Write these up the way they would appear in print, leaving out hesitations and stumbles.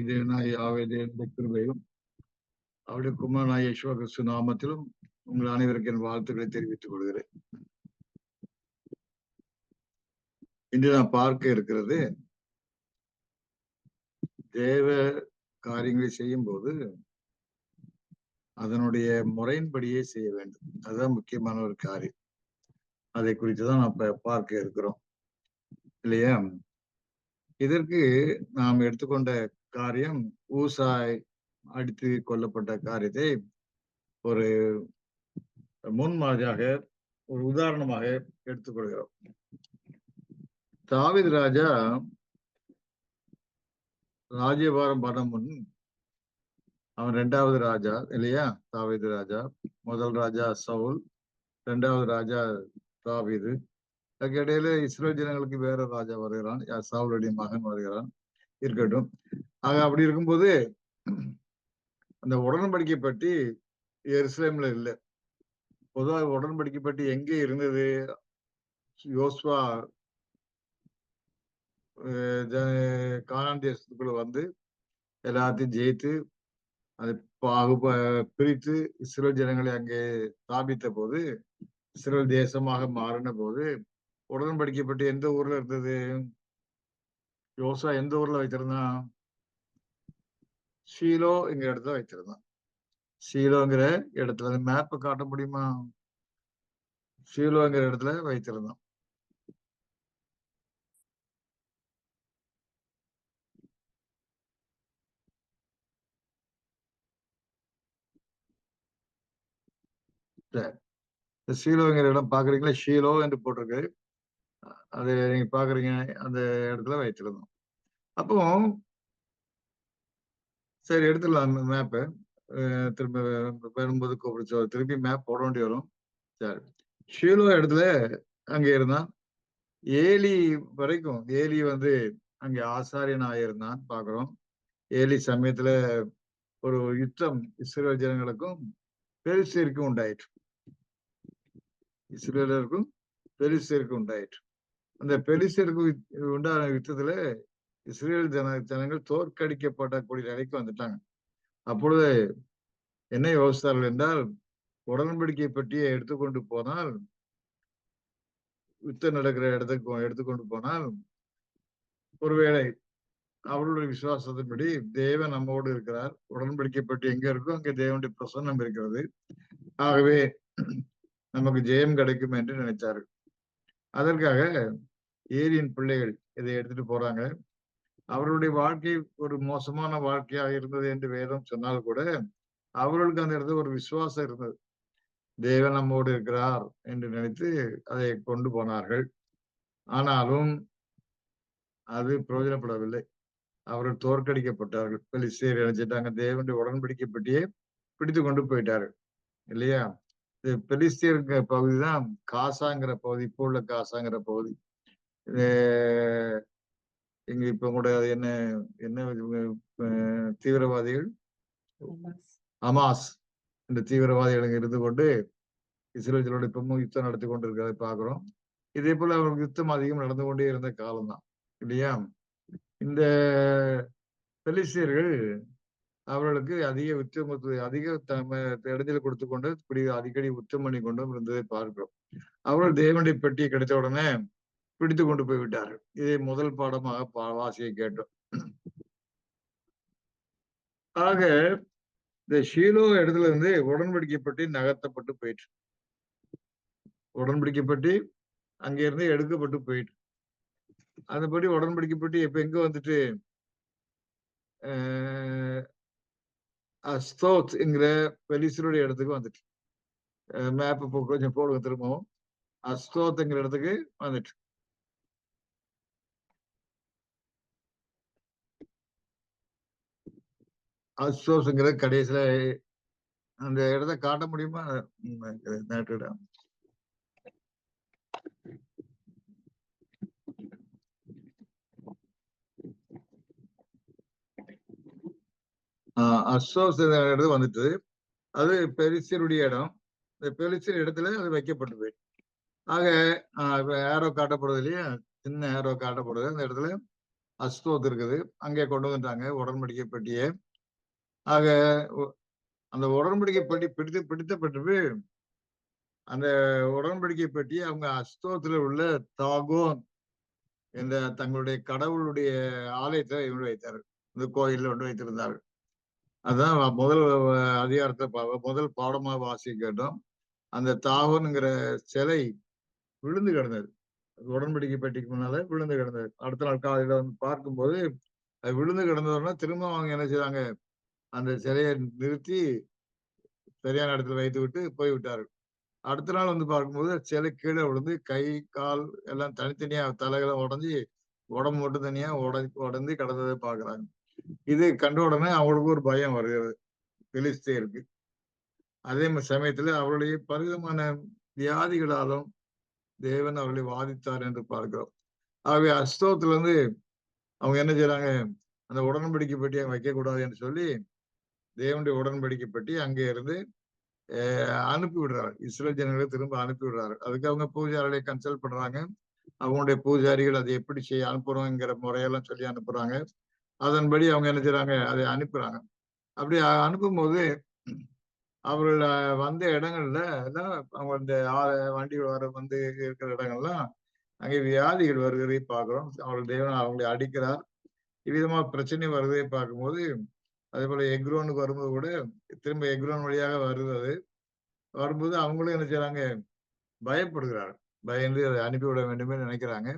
தேவனாய் கிருபையும் அவருடைய குமாரனாய் யேசுவ கிறிஸ்து நாமத்திலும் உங்கள் அனைவருக்கு என் வாழ்த்துக்களை தெரிவித்துக் கொள்கிறேன். இன்று நான் பார்க்க இருக்கிறது, தேவ காரியங்களை செய்யும் போது அதனுடைய முறையின்படியே செய்ய வேண்டும். அதுதான் முக்கியமான ஒரு காரியம். அதை குறித்துதான் நாம் பார்க்க இருக்கிறோம் இல்லையா? இதற்கு நாம் எடுத்துக்கொண்ட காரியம், ஊசாய் அடித்து கொல்லப்பட்ட காரியத்தை ஒரு முன்மாதிரியாக, ஒரு உதாரணமாக எடுத்துக்கொள்கிறோம். தாவீது ராஜா ராஜ்யபாரம் பண்ண முன் அவன் 2வது ராஜா இல்லையா? தாவீது ராஜா. முதல் ராஜா சவுல், 2வது ராஜா தாவீது. அதுக்கு இடையில இஸ்ரேல் ஜனங்களுக்கு வேற ராஜா வருகிறான், சவுலுடைய மகன் வருகிறான். இருக்கட்டும். ஆக அப்படி இருக்கும்போது அந்த உடன்படிக்கை பற்றி எருசலேம்ல இல்லை. பொதுவாக உடன்படிக்கை பற்றி எங்கே இருந்தது? யோசுவா கானான் தேசத்துக்குள்ள வந்து எல்லாத்தையும் ஜெயித்து அதை பிரித்து இஸ்ரேல் ஜனங்களை அங்கே ஸ்தாபித்த போது, இஸ்ரேல் தேசமாக மாறின போது உடன்படிக்கப்பட்டு எந்த ஊர்ல இருந்தது? யோசுவா எந்த ஊர்ல வைத்திருந்தான்? ஷீலோ என்கிற இடத்துல வைத்திருந்தான். ஷீலோங்கிற இடத்துல, அந்த மேப்பை காட்ட முடியுமா? ஷீலோங்கிற இடத்துல வைத்திருந்தான். ஷீலோங்கிற இடம் பாக்குறீங்களா? ஷீலோ என்று போட்டிருக்கு, அது நீங்க பாக்குறீங்க. அந்த இடத்துல வைத்திருந்தோம். அப்போ சரி, எடுத்துடலாம் மேப்பை. திரும்ப வரும்போது கூப்பிடுச்சு, திருப்பி மேப் போட வேண்டி வரும். சரி, ஷீலோ இடத்துல அங்க இருந்தான். ஏலி வரைக்கும், ஏலி வந்து அங்க ஆசாரியன் ஆயிருந்தான் பாக்குறோம். ஏலி சமயத்துல ஒரு யுத்தம் இஸ்ரேல் ஜனங்களுக்கும் பெலிஸ்தருக்கும் உண்டாயிற்று. இஸ்ரேலருக்கும் பெலிஸ்தருக்கும் உண்டாயிற்று. அந்த பெலிஸ்தருக்கு உண்டான யுத்தத்துல இஸ்ரேல் ஜனங்கள் தோற்கடிக்கப்படக்கூடிய நிலைக்கு வந்துட்டாங்க. அப்பொழுது என்ன யோசித்தார்கள் என்றால், உடன்படிக்கை பற்றியே எடுத்துக்கொண்டு போனால், யுத்தம் நடக்கிற இடத்துக்கு எடுத்துக்கொண்டு போனால், ஒருவேளை அவர்களுடைய விசுவாசத்தின்படி தேவன் நம்மோடு இருக்கிறார், உடன்படிக்கை பற்றி எங்க இருக்கோ அங்கே தேவனுடைய பிரசன்னம் இருக்கிறது, ஆகவே நமக்கு ஜெயம் கிடைக்கும் என்று நினைத்தார்கள். அதற்காக ஏலியின் பிள்ளைகள் இதை எடுத்துட்டு போறாங்க. அவர்களுடைய வாழ்க்கை ஒரு மோசமான வாழ்க்கையாக இருந்தது என்று வேதம் சொன்னால் கூட, அவர்களுக்கு அந்த இடத்துல ஒரு விசுவாசம் இருந்தது. தேவன் நம்மோடு இருக்கிறார் என்று நினைத்து அதை கொண்டு போனார்கள். ஆனாலும் அது பிரயோஜனப்படவில்லை. அவர்கள் தோற்கடிக்கப்பட்டார்கள். பெலிஸ்தர் நினைச்சிட்டாங்க தேவனுடைய உடன்படிக்கை பற்றியே பிடித்து கொண்டு போயிட்டார்கள் இல்லையா? இது பெலிஸ்தர் பகுதி தான் காசாங்கிற பகுதி, இப்போ உள்ள காசாங்கிற பகுதி. இங்க இப்ப கூட என்ன என்ன தீவிரவாதிகள், ஹமாஸ் இந்த தீவிரவாதிகள் இருந்து கொண்டு இஸ்ரேலோட இப்பவும் யுத்தம் நடத்தி கொண்டிருக்கிறதை பார்க்கிறோம். இதே போல அவங்களுக்கு யுத்தம் அதிகம் நடந்து கொண்டே இருந்த காலம்தான் இல்லையா? இந்த பெலிஸ்தியர்கள் அவர்களுக்கு அதிக இடைஞ்சல் கொடுத்து கொண்டு அடிக்கடி யுத்தம் பண்ணி கொண்டும் இருந்ததை பார்க்கிறோம். அவர்கள் தேவனுடைய பெட்டியை கிடைத்த உடனே பிடித்து கொண்டு போய் விட்டார்கள். இதை முதல் பாடமாக வாசியை கேட்டோம். ஆக இந்த ஷீலோ இடத்துல இருந்து உடன்படிக்கை பற்றி நகர்த்தப்பட்டு போயிற்று. உடன்படிக்கை பற்றி அங்கிருந்து எடுக்கப்பட்டு போயிட்டு, அதுபடி உடன்படிக்கை பற்றி இப்ப எங்க வந்துட்டு அஸ்தோத் என்கிற பெலிஸ்தருடைய இடத்துக்கு வந்துட்டு, மேப் கொஞ்சம் போடுங்க திரும்பவும். அஸ்தோத்ங்கிற இடத்துக்கு வந்துட்டு, அஸ்தோத்ங்கிற கடைசியில அந்த இடத்த காட்ட முடியுமா? நேற்றிடம் அஸ்தோத் இடத்துல வந்துட்டு, அது பெலிஸ்தருடைய இடம். இந்த பெலிஸ்தர் இடத்துல அது வைக்கப்பட்டு போயிட்டு, ஆக ஏரோ காட்டப்படுது இல்லையா? சின்ன ஏரோ காட்டப்படுது. அந்த இடத்துல அஸ்தோத் இருக்குது, அங்கே கொண்டு வந்துட்டாங்க உடன்படிக்கை பெட்டியை. ஆக அந்த உடன்படிக்கை பெட்டி பிடித்தப்பட்டு அந்த உடன்படிக்கை பெட்டி அவங்க அஸ்தோத்துல உள்ள தாகோன் என்ற தங்களுடைய கடவுளுடைய ஆலயத்தை இவங்க வைத்தார்கள். இந்த கோயில்ல கொண்டு வைத்திருந்தார்கள். அதான் முதல் அதிகாரத்தை முதல் பாடமா வாசி கேட்டோம். அந்த தாகோன்ங்கிற சிலை விழுந்து கிடந்தது. உடன்படிக்கை பெட்டிக்கு முன்னால விழுந்து கிடந்தது. அடுத்த நாள் காலையில வந்து பார்க்கும்போது அது விழுந்து கிடந்ததுன்னா திரும்ப அவங்க என்ன செய்றாங்க, அந்த சிலையை நிறுத்தி சரியான இடத்துல வைத்து விட்டு போய்விட்டார்கள். அடுத்த நாள் வந்து பார்க்கும்போது சிலை கீழே விழுந்து கை, கால் எல்லாம் தனித்தனியா தலைகளை உடைஞ்சு உடம்பு மட்டும் தனியா உடைந்து கிடந்ததை பார்க்குறாங்க. இது கண்ட உடனே அவங்களுக்கு ஒரு பயம் வருகிறது பெலிஸ்தேருக்கு. அதே சமயத்துல அவருடைய பலவிதமான வியாதிகளாலும் தேவன் அவர்களை வாதித்தார் என்று பார்க்கிறோம். ஆகவே அஸ்தோத்துல இருந்து அவங்க என்ன செய்றாங்க, அந்த உடன்படிக்கை பெட்டி அங்க வைக்கக்கூடாது என்று சொல்லி தேவனுடைய உடன்படிக்கை பெட்டி அங்கே இருந்து அனுப்பி விடுறாரு. இஸ்ரேல் ஜனங்களை திரும்ப அனுப்பி விடுறாரு. அதுக்கு அவங்க பூஜாரிகளை கன்சல்ட் பண்றாங்க. அவங்களுடைய பூஜாரிகள் அதை எப்படி செய்ய அனுப்புறோங்கிற முறையெல்லாம் சொல்லி அனுப்புறாங்க. அதன்படி அவங்க என்ன செய்றாங்க, அதை அனுப்புறாங்க. அப்படி அனுப்பும்போது அவர்கள் வந்த இடங்கள்ல எல்லாம் அவங்க இந்த வண்டிகள் வர வந்து இருக்கிற இடங்கள்லாம் அங்கே வியாதிகள் வருகிறதை பார்க்கிறோம். அவர்கள் தேவன் அவங்களை அடிக்கிறார். இவ்விதமா பிரச்சனை வருவதை பார்க்கும்போது அதே போல எக்ரோனுக்கு வரும்போது கூட திரும்ப எக்ரோன் வழியாக வருவது வரும்போது அவங்களும் என்ன செய்றாங்க, பயப்படுகிறார்கள். பயந்து அதை அனுப்பிவிட வேண்டுமே நினைக்கிறாங்க.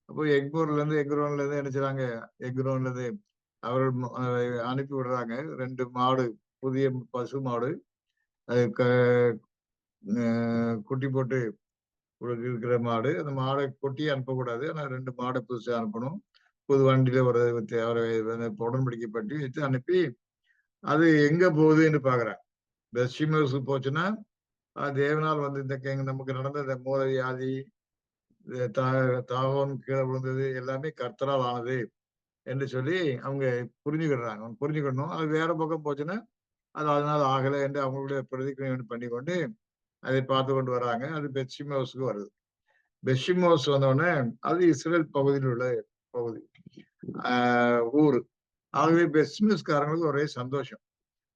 அப்போ எக்ரோன்ல இருந்து என்ன செய்றாங்க, எக்ரோன்ல இருந்து அவர்கள் அனுப்பி விடுறாங்க. 2 மாடு, புதிய பசு மாடு. அது குட்டி போட்டு இருக்கிற மாடு. அந்த மாடை கொட்டியே அனுப்பக்கூடாது. ஆனா 2 மாடை புதுசா அனுப்பணும். புது வண்டியில ஒரு அவரை உடன்படிக்கை பற்றி வச்சு அனுப்பி, அது எங்க போகுதுன்னு பார்க்குறாங்க. பெர்ஷிமேசுக்கு போச்சுன்னா, தேவனால் வந்து நமக்கு நடந்த இந்த மூலவியாதி, தாகோன் கீழே விழுந்தது எல்லாமே கர்த்தரால் ஆனது என்று சொல்லி அவங்க புரிஞ்சுக்கிடுறாங்க. புரிஞ்சுக்கணும். அது வேற பக்கம் போச்சுன்னா, அது அதனால ஆகலை என்று அவங்களுடைய பிரதிக்ரியை பண்ணிக்கொண்டு அதை பார்த்து கொண்டு வராங்க. அது பெர்ஷிமேசுக்கு வருது. பெர்ஷிமோஸ் வந்தவுடனே அது இஸ்ரேல் பகுதியில் உள்ள பகுதி ஊர். ஆகவே பெர்ஷிமோஸ்காரங்களுக்கு ஒரே சந்தோஷம்.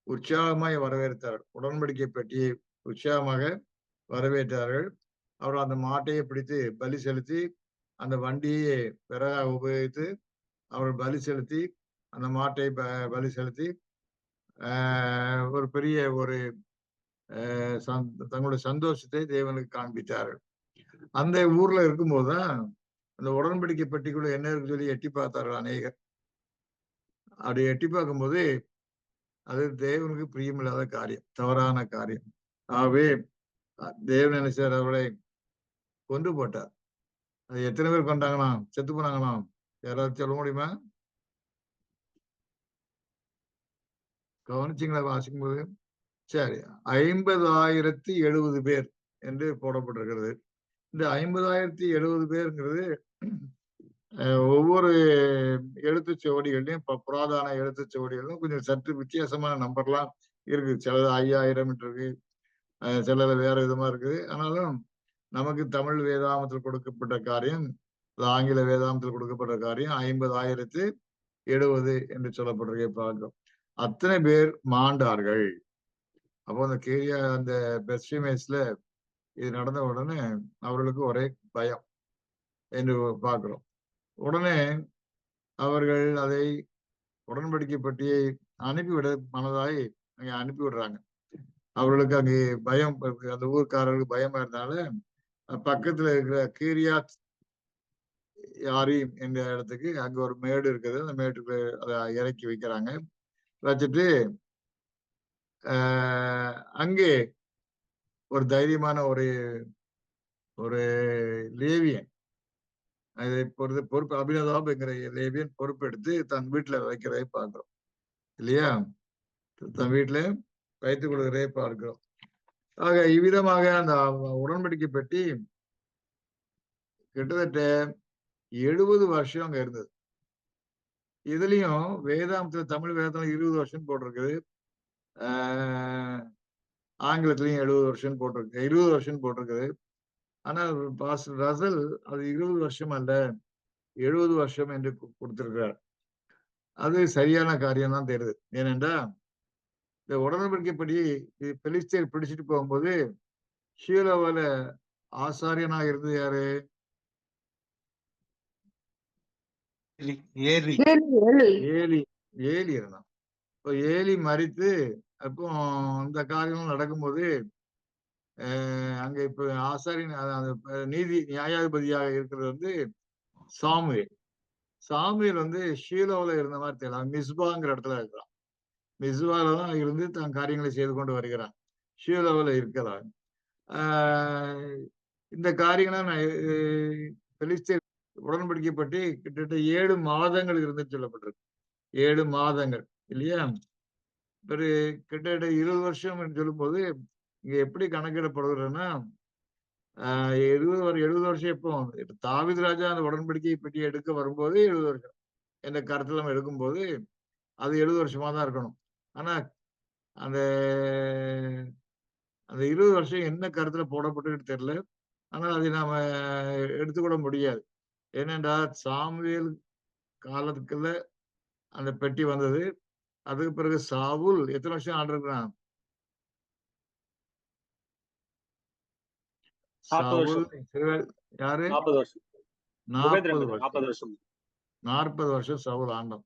உற்சாகமாய் வரவேற்றார்கள். உடன்படிக்கை பெட்டியை உற்சாகமாக வரவேற்றார்கள். அவர்கள் அந்த மாட்டையை பிடித்து பலி செலுத்தி அந்த வண்டியை பிறகாக உபயோகித்து அவர்கள் பலி செலுத்தி அந்த மாட்டை பலி செலுத்தி ஒரு பெரிய ஒரு தங்களுடைய சந்தோஷத்தை தேவனுக்கு காண்பித்தார்கள். அந்த ஊர்ல இருக்கும்போதுதான் அந்த உடன்படிக்கை பெட்டிக்குள்ள என்ன இருக்கு சொல்லி எட்டி பார்த்தார்கள் அநேகர். அப்படி எட்டி பார்க்கும்போது அது தேவனுக்கு பிரியமில்லாத காரியம், தவறான காரியம். ஆகவே தேவன் என்ன செய்தார், அவர்களை கொண்டு போட்டார். அது எத்தனை பேர் கொண்டாங்களாம், செத்து போனாங்களாம், யாராவது சொல்ல முடியுமா? கவனிச்சிங்களா வாசிக்கும் போது? சரி, 50,070 பேர் என்று போடப்பட்டிருக்கிறது. இந்த 50,070 பேருங்கிறது ஒவ்வொரு எழுத்துச்சுவடிகள்லையும் புராதன எழுத்துச்சுவடிகளும் கொஞ்சம் சற்று வித்தியாசமான நம்பர்லாம் இருக்கு. சிலது 5,000 இருக்கு, சிலது வேற விதமா இருக்குது. ஆனாலும் நமக்கு தமிழ் வேதாமத்தில் கொடுக்கப்பட்ட காரியம், ஆங்கில வேதாமத்தில் கொடுக்கப்பட்ட காரியம் 50,070 என்று சொல்லப்படுறதை பார்க்கிறோம். அத்தனை பேர் மாண்டார்கள். அப்போ அந்த பெர்ஷிமேஸ்ல இது நடந்த உடனே அவர்களுக்கு ஒரே பயம் என்று பார்க்கிறோம். உடனே அவர்கள் அதை உடன்படிக்கை பெட்டியை அனுப்பிவிட மனதாய் அங்கே அனுப்பி விடுறாங்க. அவர்களுக்கு அங்கே பயம், அந்த ஊர்க்காரர்களுக்கு பயமா இருந்தால பக்கத்துல இருக்கிற கீரியாத் யாரீம் என்ற இடத்துக்கு அங்க ஒரு மேடு இருக்குது. அந்த மேட்டுக்கு அதை இறக்கி வைக்கிறாங்க. வச்சுட்டு அங்கே ஒரு தைரியமான ஒரு ஒரு லேவியன், அதை பொறுப்பு அபினதாப் என்கிற லேவியன் பொறுப்பெடுத்து தன் வீட்டுல வைக்கிறதை பார்க்கிறோம் இல்லையா? தன் வீட்டுல வைத்துக் கொள்கிறதை பார்க்கிறோம். ஆக இவ்விதமாக அந்த உடன்படிக்கை பெட்டி கிட்டத்தட்ட 70 வருஷம் அங்க இருந்தது. இதுலயும் வேதாந்தத்துல, தமிழ் வேதத்துல 20 வருஷம் போட்டிருக்குது. ஆங்கிலத்திலையும் 70 வருஷம் போட்டிருக்கு, 20 வருஷம் போட்டிருக்குது. ஆனா பாஸ்டர் ரசல் அது 20 வருஷம் அல்ல, 70 வருஷம் என்று கொடுத்திருக்கிறார். அது சரியான காரியம் தான் தெரியுது. ஏனென்றா இந்த உடன்படிக்கைப்படி பெலிஸ்தீர் பிடிச்சிட்டு போகும்போது ஷீலோவில ஆசாரியனா இருந்தது யாரு? ஏலி. ஏலி இருந்தான். இப்போ ஏலி மரித்து அப்போ இந்த காரியம் நடக்கும்போது அங்க இப்ப ஆசாரியன் நீதி நியாயாதிபதியாக இருக்கிறது வந்து சாமுவேல். சாமுவேல் வந்து ஷீலோவில் இருந்த மாதிரி தெரியல. மிஸ்பாங்கிற இடத்துல இருக்கிறான். மிஸ்பால தான் இருந்து தன் காரியங்களை செய்து கொண்டு வருகிறான். ஷீலோவில் இருக்கிறான். இந்த காரியங்களை பெலிஸ்தீர் உடன்படிக்கைப்பட்டு கிட்டத்தட்ட 7 மாதங்கள் இருந்து சொல்லப்பட்டிருக்கு. 7 மாதங்கள் இல்லையா? ஒரு கிட்டத்தட்ட 20 வருஷம் என்று சொல்லும்போது இங்க எப்படி கணக்கிடப்படுகிறதுன்னா 70 வருஷம் எப்போ தாவீது ராஜா அந்த உடன்படிக்கை பெட்டி எடுக்க வரும்போது 70 வருஷம் என்ற கருத்துல நம்ம எடுக்கும்போது அது 70 வருஷமா தான் இருக்கணும். ஆனா அந்த அந்த 20 வருஷம் என்ன கருத்துல போடப்பட்டுன்னு தெரியல. ஆனால் அதை நாம எடுத்துக்கூட முடியாது. ஏனென்றால் சாமுவேல் காலத்துக்குள்ள அந்த பெட்டி வந்தது. அதுக்கு பிறகு சாவுல் எத்தனை வருஷம் ஆண்டிருக்கிறான்? சாவுல் யாரு? 40 வருஷம். 40 வருஷம் சவுல் ஆண்டம்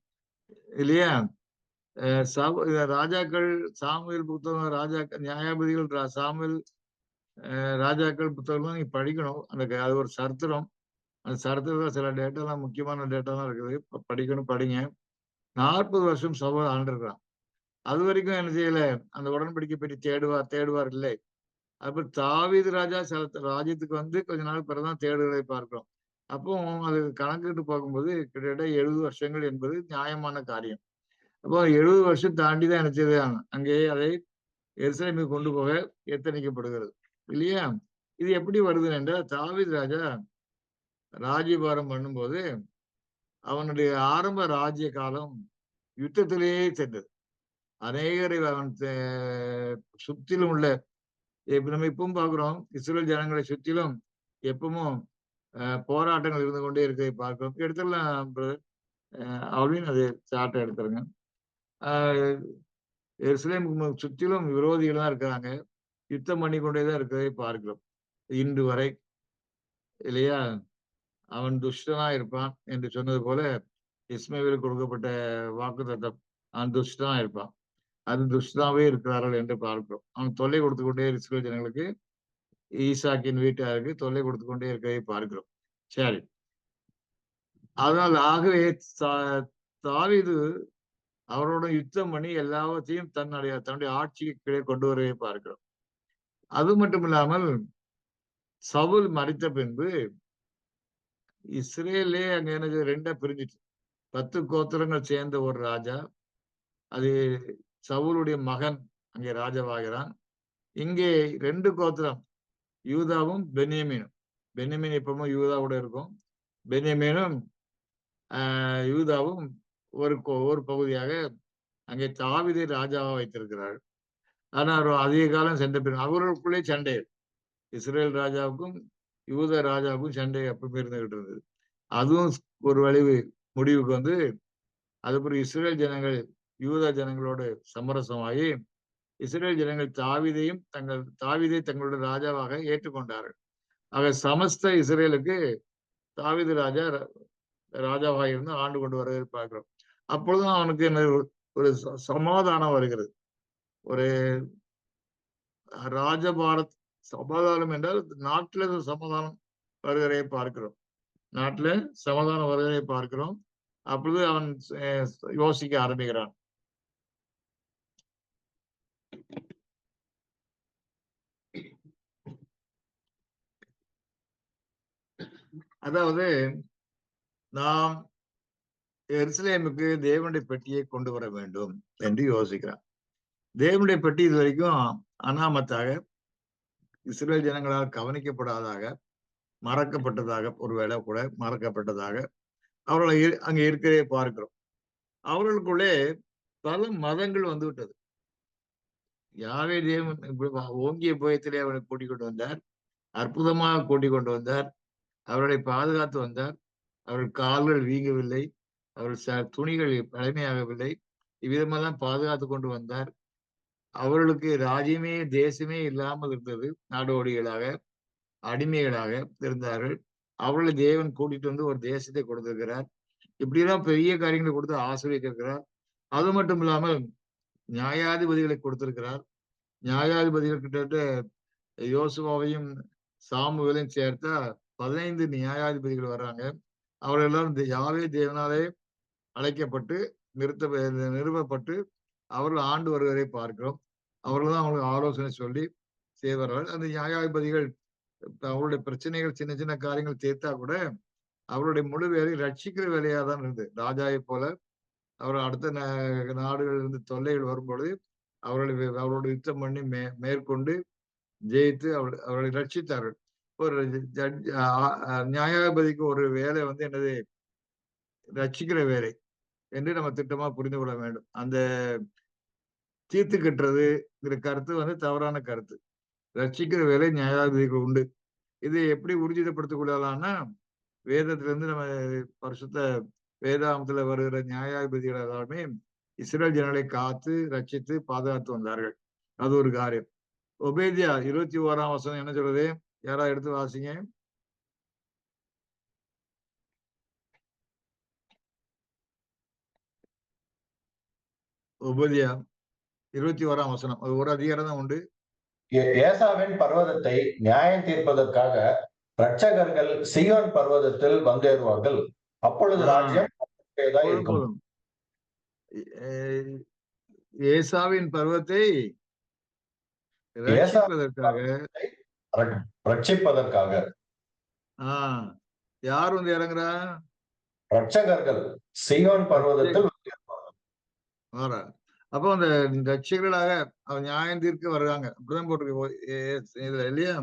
இல்லையா? ராஜாக்கள் சாமுவேல் புத்தகம், ராஜாக்கள் நியாயாபதிகள், சாமுவேல் ராஜாக்கள் புத்தகம் நீங்க படிக்கணும். அது ஒரு சரித்திரம். அந்த சரித்திரத்துல சில டேட்டாலாம் முக்கியமான டேட்டாலாம் இருக்குது. படிக்கணும், படிங்க. 40 வருஷம் சவுல் ஆண்டிருக்கிறான். அது வரைக்கும் என்ன செய்யல? அந்த உடன்படிக்கை பற்றி தேடுவார் இல்லை. அப்புறம் தாவீது ராஜா ராஜ்யத்துக்கு வந்து கொஞ்ச நாள் பிறகுதான் தேடுதலை பார்க்கிறோம். அப்போ அது கணக்கிட்டு பார்க்கும்போது கிட்டத்தட்ட 70 வருஷங்கள் என்பது நியாயமான காரியம். அப்போ 70 வருஷம் தாண்டிதான் என்ன செய்யுது? அங்கேயே அதை எருசலேமுக்கு கொண்டு போக எத்தனிக்கப்படுகிறது இல்லையா? இது எப்படி வருது என்றால் தாவீது ராஜா ராஜ்யபாரம் பண்ணும்போது அவனுடைய ஆரம்ப ராஜ்ய காலம் யுத்தத்திலேயே சென்றது. அநேகரை அவன் சுற்றிலும் உள்ள இப்ப நம்ம இப்பவும் பாக்குறோம் இஸ்ரேல் ஜனங்களை சுற்றிலும் எப்பவும் போராட்டங்கள் இருந்து கொண்டே இருக்க பார்க்கிறோம். எடுத்துடலாம் அப்படின்னு அது சாட்டை எடுத்துருங்க. எருசலேம் சுற்றிலும் விரோதிகள் தான் இருக்கிறாங்க. யுத்தம் பண்ணி கொண்டேதான் இருக்கிறதை பார்க்கிறோம் இன்று வரை இல்லையா? அவன் துஷ்டனா இருப்பான் என்று சொன்னது போல இஸ்மவேலுக்கு கொடுக்கப்பட்ட வாக்கு தத்தம் அவன் துஷ்டனா இருப்பான். அது துஷ்டாவே இருக்கிறார்கள் என்று பார்க்கிறோம். அவன் தொல்லை கொடுத்து கொண்டே இஸ்ரேல் ஜனங்களுக்கு ஈசாக்கின் வீட்டாருக்கு தொல்லை கொடுத்து கொண்டே இருக்கிறதை பார்க்கிறோம். சரி, அதனால் ஆகவே தாவீது அவரோட யுத்தம் பண்ணி எல்லாவற்றையும் தன்னுடைய ஆட்சிக்கு கீழே கொண்டு வரவே பார்க்கிறோம். அது மட்டும் இல்லாமல் சவுல் மறித்த பின்பு இஸ்ரேலே அங்க எனக்கு 2 பிரிஞ்சிட்டு 10 கோத்திரங்கள் சேர்ந்த ஒரு ராஜா. அது சவுலுடைய மகன் அங்கே ராஜாவாகிறான். இங்கே 2 கோத்திரம் யூதாவும் பென்யமீனும். பென்யமீன் இப்பவும் யூதாவோட இருக்கும். பென்யமீனும் யூதாவும் ஒரு பகுதியாக அங்கே தாவீதை ராஜாவா வைத்திருக்கிறார். ஆனா அதிக காலம் சென்ற பின் அவர்களுக்குள்ளே சண்டை. இஸ்ரேல் ராஜாவுக்கும் யூத ராஜாவுக்கும் சண்டை அப்பவுமே இருந்துகிட்டு இருந்தது. அதுவும் ஒரு வழிவு முடிவுக்கு வந்து அதுக்கப்புறம் இஸ்ரேல் ஜனங்கள் யூத ஜனங்களோடு சமரசமாகி இஸ்ரேல் ஜனங்கள் தாவீதை தங்களுடைய ராஜாவாக ஏற்றுக்கொண்டார்கள். ஆக சமஸ்த இஸ்ரேலுக்கு தாவீது ராஜாவாக இருந்து ஆண்டு கொண்டு வர பார்க்கிறோம். அப்பொழுதும் அவனுக்கு என்ன ஒரு சமாதானம் வருகிறது. ஒரு ராஜபாரத் சமாதானம் என்றால் நாட்டில சமாதானம் வருகிறதை பார்க்கிறோம். நாட்டில சமாதானம் வருகிறதை பார்க்கிறோம். அப்பொழுது அவன் யோசிக்க ஆரம்பிக்கிறான். அதாவது நாம் எருசலேமுக்கு தேவனுடைய பெட்டியை கொண்டு வர வேண்டும் என்று யோசிக்கிறான். தேவனுடைய பெட்டி இது வரைக்கும் அனாமத்தாக இஸ்ரேல் ஜனங்களால் கவனிக்கப்படாதாக மறக்கப்பட்டதாக ஒருவேளை கூட மறக்கப்பட்டதாக அவர்களை அங்க இருக்கிறதே பார்க்கிறோம். அவர்களுக்குள்ளே பல மதங்கள் வந்து விட்டது. யாவே தேவன் ஓங்கிய புயத்திலே அவனை கூட்டிக் கொண்டு வந்தார். அற்புதமாக கூட்டிக் கொண்டு வந்தார். அவர்களை பாதுகாத்து வந்தார். அவர்கள் கால்கள் வீங்கவில்லை, அவர்கள் துணிகள் பழமையாகவில்லை. இவ்விதமெல்லாம் பாதுகாத்து கொண்டு வந்தார். அவர்களுக்கு ராஜ்யமே தேசமே இல்லாமல் இருந்தது. நாடோடிகளாக அடிமைகளாக இருந்தார்கள். அவர்களை தேவன் கூட்டிட்டு வந்து ஒரு தேசத்தை கொடுத்திருக்கிறார். இப்படியெல்லாம் பெரிய காரியங்களை கொடுத்து ஆசீர்வதித்திருக்கிறார். அது மட்டும் இல்லாமல் நியாயாதிபதிகளை கொடுத்திருக்கிறார். நியாயாதிபதிகள் கிட்டத்தட்ட யோசுவாவையும் சாமுவேலையும் சேர்த்தா 15 நியாயாதிபதிகள் வர்றாங்க. அவர்கள் எல்லாம் இந்த யாவே தேவனாலே அழைக்கப்பட்டு நிறுவப்பட்டு அவர்கள் ஆண்டு வருவதை பார்க்கிறோம். அவர்கள் தான் அவங்களுக்கு ஆலோசனை சொல்லி செய்வார்கள். அந்த நியாயாதிபதிகள் அவருடைய பிரச்சனைகள் சின்ன சின்ன காரியங்கள் தீர்த்தா கூட அவருடைய முழு வேலை ரட்சிக்கிற வேலையா தான் இருந்தது. ராஜாவை போல அவர் அடுத்த நாடுகளில் இருந்து தொல்லைகள் வரும்பொழுது அவரோட யுத்தம் பண்ணி மேற்கொண்டு ஜெயித்து அவர்களை ரட்சித்தார்கள். ஒரு நியாயாதிபதிக்கு ஒரு வேலை வந்து என்னது, ரட்சிக்கிற வேலை என்று நம்ம திட்டமா புரிந்து கொள்ள வேண்டும். அந்த தீர்த்து கட்டுறதுங்கிற கருத்து வந்து தவறான கருத்து. ரட்சிக்கிற வேலை நியாயாதிபதிக்கு உண்டு. இதை எப்படி ஊர்ஜிதப்படுத்திக் கொள்ளலாம்னா, வேதத்திலிருந்து நம்ம பரிசுத்த வேதாகமத்துல வருகிற நியாயாதிபதிகள் எல்லாருமே இஸ்ரேல் ஜனங்களை காத்து ரட்சித்து பாதுகாத்து வந்தார்கள். அது ஒரு காரியம். ஒபேதியா 21ஆம் வசனம் என்ன சொல்றது? யாரா எடுத்து வாசிங்க. ஒபேதியா 21ஆம் வசனம். அது ஒரு அதிகாரம் தான் உண்டு. ஏசாவின் பர்வதத்தை நியாயம் தீர்ப்பதற்காக ரட்சகர்கள் சீயோன் பர்வதத்தில் வந்தேறுவார்கள். அப்பொழுது ராஜ்யம் இருக்கும். ஏசாவின் பர்வத்தை ரட்சிப்பதற்காக யார் வந்து இறங்குறா? ரட்சகர்கள் சீயோன் பர்வதத்தில் அப்போ அந்த ரட்சகர்களாக அவன் நியாயம் தீர்க்க வர்றாங்க. அப்படிதான் போட்டிருக்கு இல்லையா?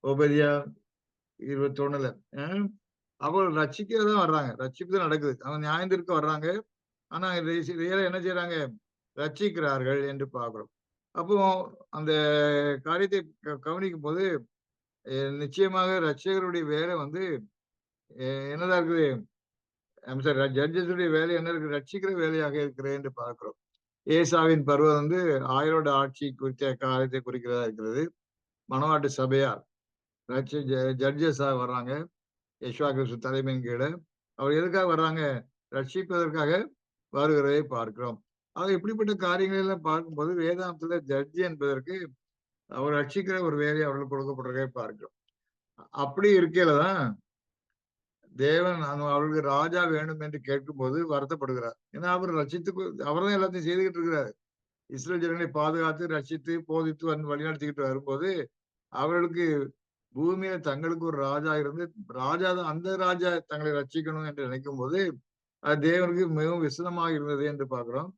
ஒபதியா 21ல அப்போ ரட்சிக்கதான் வர்றாங்க. ரட்சிப்பு தான் நடக்குது. அவங்க நியாயம் தீர்க்க வர்றாங்க. ஆனா என்ன செய்யறாங்க? ரட்சிக்கிறார்கள் என்று பார்க்கிறோம். அப்போ அந்த காரியத்தை கவனிக்கும் போது நிச்சயமாக ரட்சகருடைய வேலை வந்து என்னதான் இருக்குது? ஜட்ஜஸுடைய வேலை என்ன இருக்கு? ரட்சிக்கிற வேலையாக இருக்கிறது என்று பார்க்கிறோம். ஏசாவின் பருவம் வந்து ஆயரோட ஆட்சி குறித்த காரியத்தை குறிக்கிறதா இருக்கிறது. மணவாட்டு சபையார் ஜட்ஜஸாக வர்றாங்க. யெஷுவா கிறிஸ்து தலைமையின் கீழே அவர் எதுக்காக வர்றாங்க? ரட்சிப்பதற்காக வருகிறதை பார்க்கிறோம். ஆக இப்படிப்பட்ட காரியங்கள் எல்லாம் பார்க்கும்போது வேதாந்தத்துல ஜட்ஜி என்பதற்கு அவர் ரட்சிக்கிற ஒரு வேலையை அவர்களுக்கு கொடுக்கப்படுறதை பார்க்கிறோம். அப்படி இருக்கையில தான் தேவன் அவர்களுக்கு ராஜா வேண்டும் என்று கேட்கும் போது வருத்தப்படுகிறார். ஏன்னா அவர் அவர் தான் எல்லாத்தையும் செய்துகிட்டு இருக்கிறார். இஸ்ரேல் ஜனங்களை பாதுகாத்து ரட்சித்து போதித்து வழிநடத்திக்கிட்டு வரும்போது அவர்களுக்கு பூமியில தங்களுக்கு ஒரு ராஜா இருந்து ராஜா தான் அந்த ராஜா தங்களை ரட்சிக்கணும் என்று நினைக்கும் போது அது தேவனுக்கு மிகவும் விசனமாக இருந்தது என்று பார்க்கிறோம்.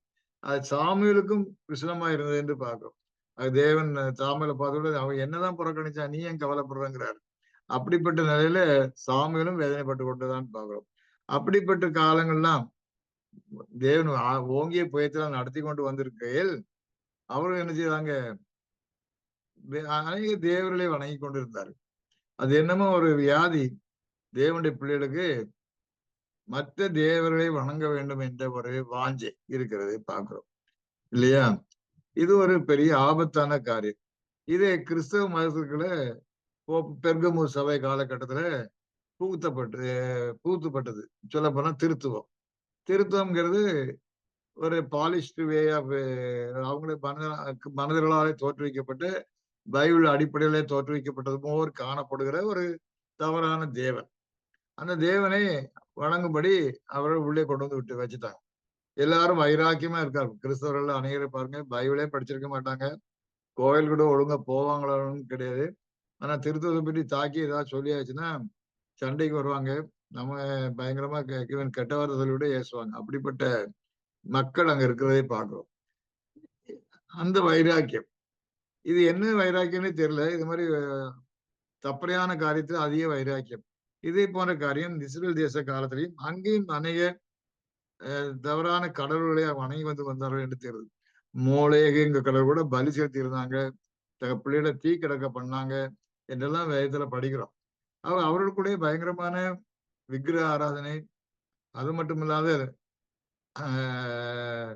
அது சாமுவேலுக்கும் விசனமாக இருந்தது என்று பார்க்கிறோம். அது தேவன் சாமுவேலை பார்த்து அவன் என்னதான் புறக்கணிச்சா, நீ ஏன் கவலைப்படுறங்கிறாரு. அப்படிப்பட்ட நிலையில சாமுவேலும் வேதனைப்பட்டு கொண்டுதான் பார்க்கிறோம். அப்படிப்பட்ட காலங்கள்லாம் தேவன் ஓங்கிய புயத்தெல்லாம் நடத்தி கொண்டு வந்திருக்கையில் அவர்கள் என்ன செய்வாங்க? அநேக தேவர்களை வணங்கி கொண்டிருந்தார். அது என்னமோ ஒரு வியாதி தேவனுடைய பிள்ளைகளுக்கு மற்ற தேவர்களை வணங்க வேண்டும் என்ற ஒரு வாஞ்சை இருக்கிறது பார்க்கிறோம் இல்லையா? இது ஒரு பெரிய ஆபத்தான காரியம். இதே கிறிஸ்தவ மதத்துக்குள்ள பெர்கமு சபை காலகட்டத்துல புகுத்தப்பட்டது. சொல்ல போனா திருத்துவம்ங்கிறது ஒரு பாலிஷ்டு வே ஆஃப் அவங்களே மனிதர்களாலே தோற்றுவிக்கப்பட்டு பைபிள் அடிப்படையிலே தோற்றுவிக்கப்பட்டது போல் காணப்படுகிற ஒரு தவறான தேவன். அந்த தேவனை வணங்கும்படி அவர்கள் உள்ளே கொண்டு வந்து விட்டு வச்சுட்டாங்க. எல்லாரும் வைராக்கியமா இருக்காரு. கிறிஸ்தவர்கள் அநேகரை பாருங்க பைபிளே படிச்சிருக்க மாட்டாங்க. கோயில் கூட ஒழுங்கா போவாங்களான்னு கிடையாது. ஆனா திருத்தத்தை பற்றி தாக்கி ஏதாவது சொல்லியாச்சுன்னா சண்டைக்கு வருவாங்க. நம்ம பயங்கரமா இவன் கெட்ட வார்த்தை சொல்லிவிட ஏசுவாங்க. அப்படிப்பட்ட மக்கள் அங்க இருக்கிறதே பார்க்கிறோம். அந்த வைராக்கியம் இது என்ன வைராக்கியம்னே தெரியல. இது மாதிரி தப்பறையான காரியத்தில் அதிக வைராக்கியம். இதே போன்ற காரியம் இஸ்ரேல் தேச காலத்திலையும் அங்கேயும் அநேக தவறான கடவுள்களை வணங்கி வந்தார்கள் என்று தெரியுது. மோளேகிற கடவுள் கூட பலி செலுத்தி இருந்தாங்க. பிள்ளைகளை தீ கிடக்க பண்ணாங்க என்றெல்லாம் வேதத்துல படிக்கிறோம். அவர்கள் கூட பயங்கரமான விக்கிரக ஆராதனை, அது மட்டும் இல்லாத ஆஹ்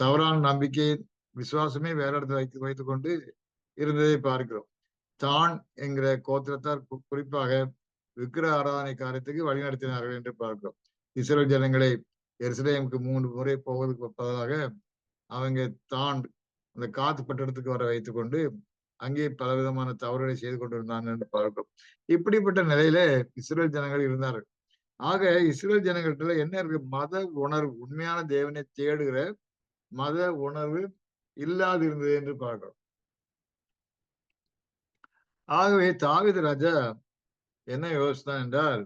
தவறான நம்பிக்கை, விசுவாசமே வேற இடத்துல வைத்துக் கொண்டு இருந்ததை பார்க்கிறோம். தான் என்கிற கோத்திரத்தார் குறிப்பாக விக்கிரக ஆராதனை காரியத்துக்கு வழிநடத்தினார்கள் என்று பார்க்கிறோம். இஸ்ரேல் ஜனங்களை எருசலேமுக்கு 3 முறை போவதற்கு பதிலாக அவங்க தான் அந்த காத்து பட்டணத்துக்கு வர வைத்துக் கொண்டு அங்கே பலவிதமான தவறுகளை செய்து கொண்டிருந்தாங்க என்று பார்க்கிறோம். இப்படிப்பட்ட நிலையில இஸ்ரேல் ஜனங்கள் இருந்தார்கள். ஆக இஸ்ரேல் ஜனங்கள்ட்ட என்ன இருக்கு? மத உணர்வு, உண்மையான தேவனை தேடுகிற மத உணர்வு இல்லாது இருந்தது என்று பார்க்கிறோம். ஆகவே தாவீது ராஜா என்ன யோசித்தான் என்றால்,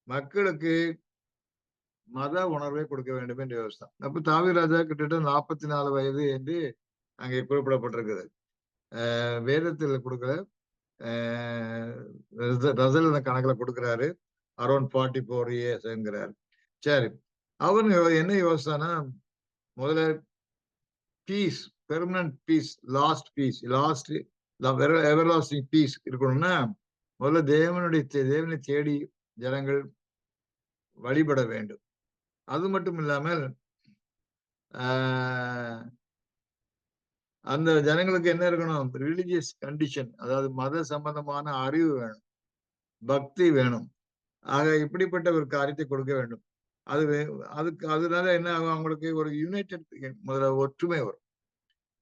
மக்களுக்கு மத உணர்வை கொடுக்க வேண்டும் என்று யோசித்தான். அப்ப தாவீது ராஜா கிட்டத்தட்ட 44 வயது என்று அங்கே குறிப்பிடப்பட்டிருக்குது. வேதத்தில் கொடுக்கிற ரசல் கணக்குல கொடுக்கிறாரு. அரௌண்ட் 44 இயர்ஸ் என்கிறார். சரி, அவன் என்ன யோசிச்சானா, முதல்ல peace, permanent peace, last peace, last everlasting peace இருக்கணும்னா முதல்ல தேவனை தேடி ஜனங்கள் வழிபட வேண்டும். அது மட்டும் இல்லாமல் அந்த ஜனங்களுக்கு என்ன இருக்கணும்? ரிலிஜியஸ் கண்டிஷன், அதாவது மத சம்பந்தமான அறிவு வேணும், பக்தி வேணும். ஆக இப்படிப்பட்ட ஒரு காரியத்தை கொடுக்க வேண்டும். அதனால என்ன ஆகும்? அவங்களுக்கு ஒரு யுனைடெட், முதல்ல ஒற்றுமை வரும்.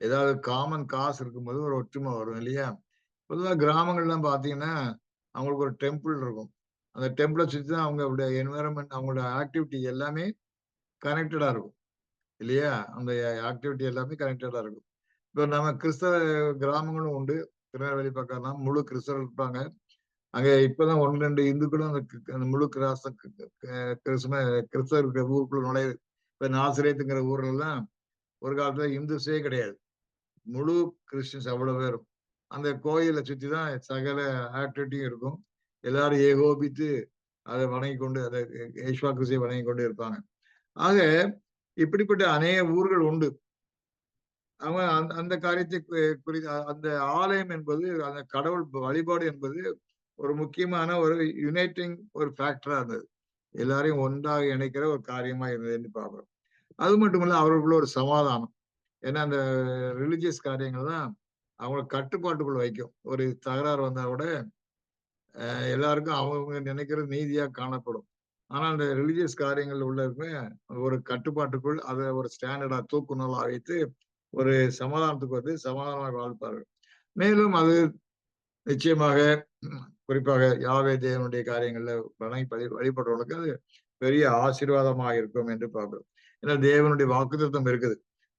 ஏதாவது காமன் காசு இருக்கும்போது ஒரு ஒற்றுமை வரும் இல்லையா? பொதுவாக கிராமங்கள்லாம் பார்த்தீங்கன்னா அவங்களுக்கு ஒரு டெம்பிள் இருக்கும். அந்த டெம்பிளை சுற்றி தான் அவங்களுடைய என்வரன்மெண்ட், அவங்களோட ஆக்டிவிட்டி எல்லாமே கனெக்டடா இருக்கும் இல்லையா? அந்த ஆக்டிவிட்டி எல்லாமே கனெக்டடா இருக்கும். இப்போ நம்ம கிறிஸ்தவ கிராமங்களும் உண்டு. திருநெல்வேலி பக்கம்லாம் முழு கிறிஸ்தவர்கள் இருப்பாங்க. அங்க இப்பதான் 1-2 இந்துக்களும் அந்த முழு கிறிஸ்தவ ஊருக்குள்ள நுழையுது. இப்ப நாசிரியத்துங்கிற ஊர்ல எல்லாம் ஒரு காலத்துல இந்துஸே கிடையாது, முழு கிறிஸ்டின்ஸ் அவ்வளவு பேரும். அந்த கோயிலை சுத்தி தான் சகல ஆக்டிவிட்டியும் இருக்கும். எல்லாரும் ஏகோபித்து அதை வணங்கி கொண்டு, அதை யேசுவா கிறிஸ்துவை வணங்கி கொண்டு இருப்பாங்க. ஆக இப்படிப்பட்ட அநேக ஊர்கள் உண்டு. அவன் அந்த காரியத்தை குறித்து, அந்த ஆலயம் என்பது, அந்த கடவுள் வழிபாடு என்பது ஒரு முக்கியமான ஒரு யுனைட்டிங் ஒரு ஃபேக்டரா இருந்தது. எல்லாரையும் ஒன்றாக இணைக்கிற ஒரு காரியமா இருந்ததுன்னு பார்க்கிறோம். அது மட்டுமல்ல, அவர்களுக்குள்ள ஒரு சமாதானம். ஏன்னா அந்த ரிலிஜியஸ் காரியங்கள் தான் அவங்களை கட்டுப்பாட்டுக்குள்ள வைக்கும். ஒரு தகராறு வந்தா கூட எல்லாருக்கும் அவங்க நினைக்கிறது நீதியா காணப்படும். ஆனா அந்த ரிலிஜியஸ் காரியங்கள் உள்ளவங்க ஒரு கட்டுப்பாட்டுக்குள் அதை ஒரு ஸ்டாண்டர்டா தூக்குநூலா வைத்து ஒரு சமாதானத்துக்கு வந்து சமாதானமாக வாழ்ப்பார்கள். மேலும் அது நிச்சயமாக குறிப்பாக யாவே தேவனுடைய காரியங்கள்ல வழிபடுறவங்களுக்கு அது பெரிய ஆசீர்வாதமாக இருக்கும் என்று பார்க்கிறோம். ஏன்னா தேவனுடைய வாக்குத்தத்தம் இருக்குது.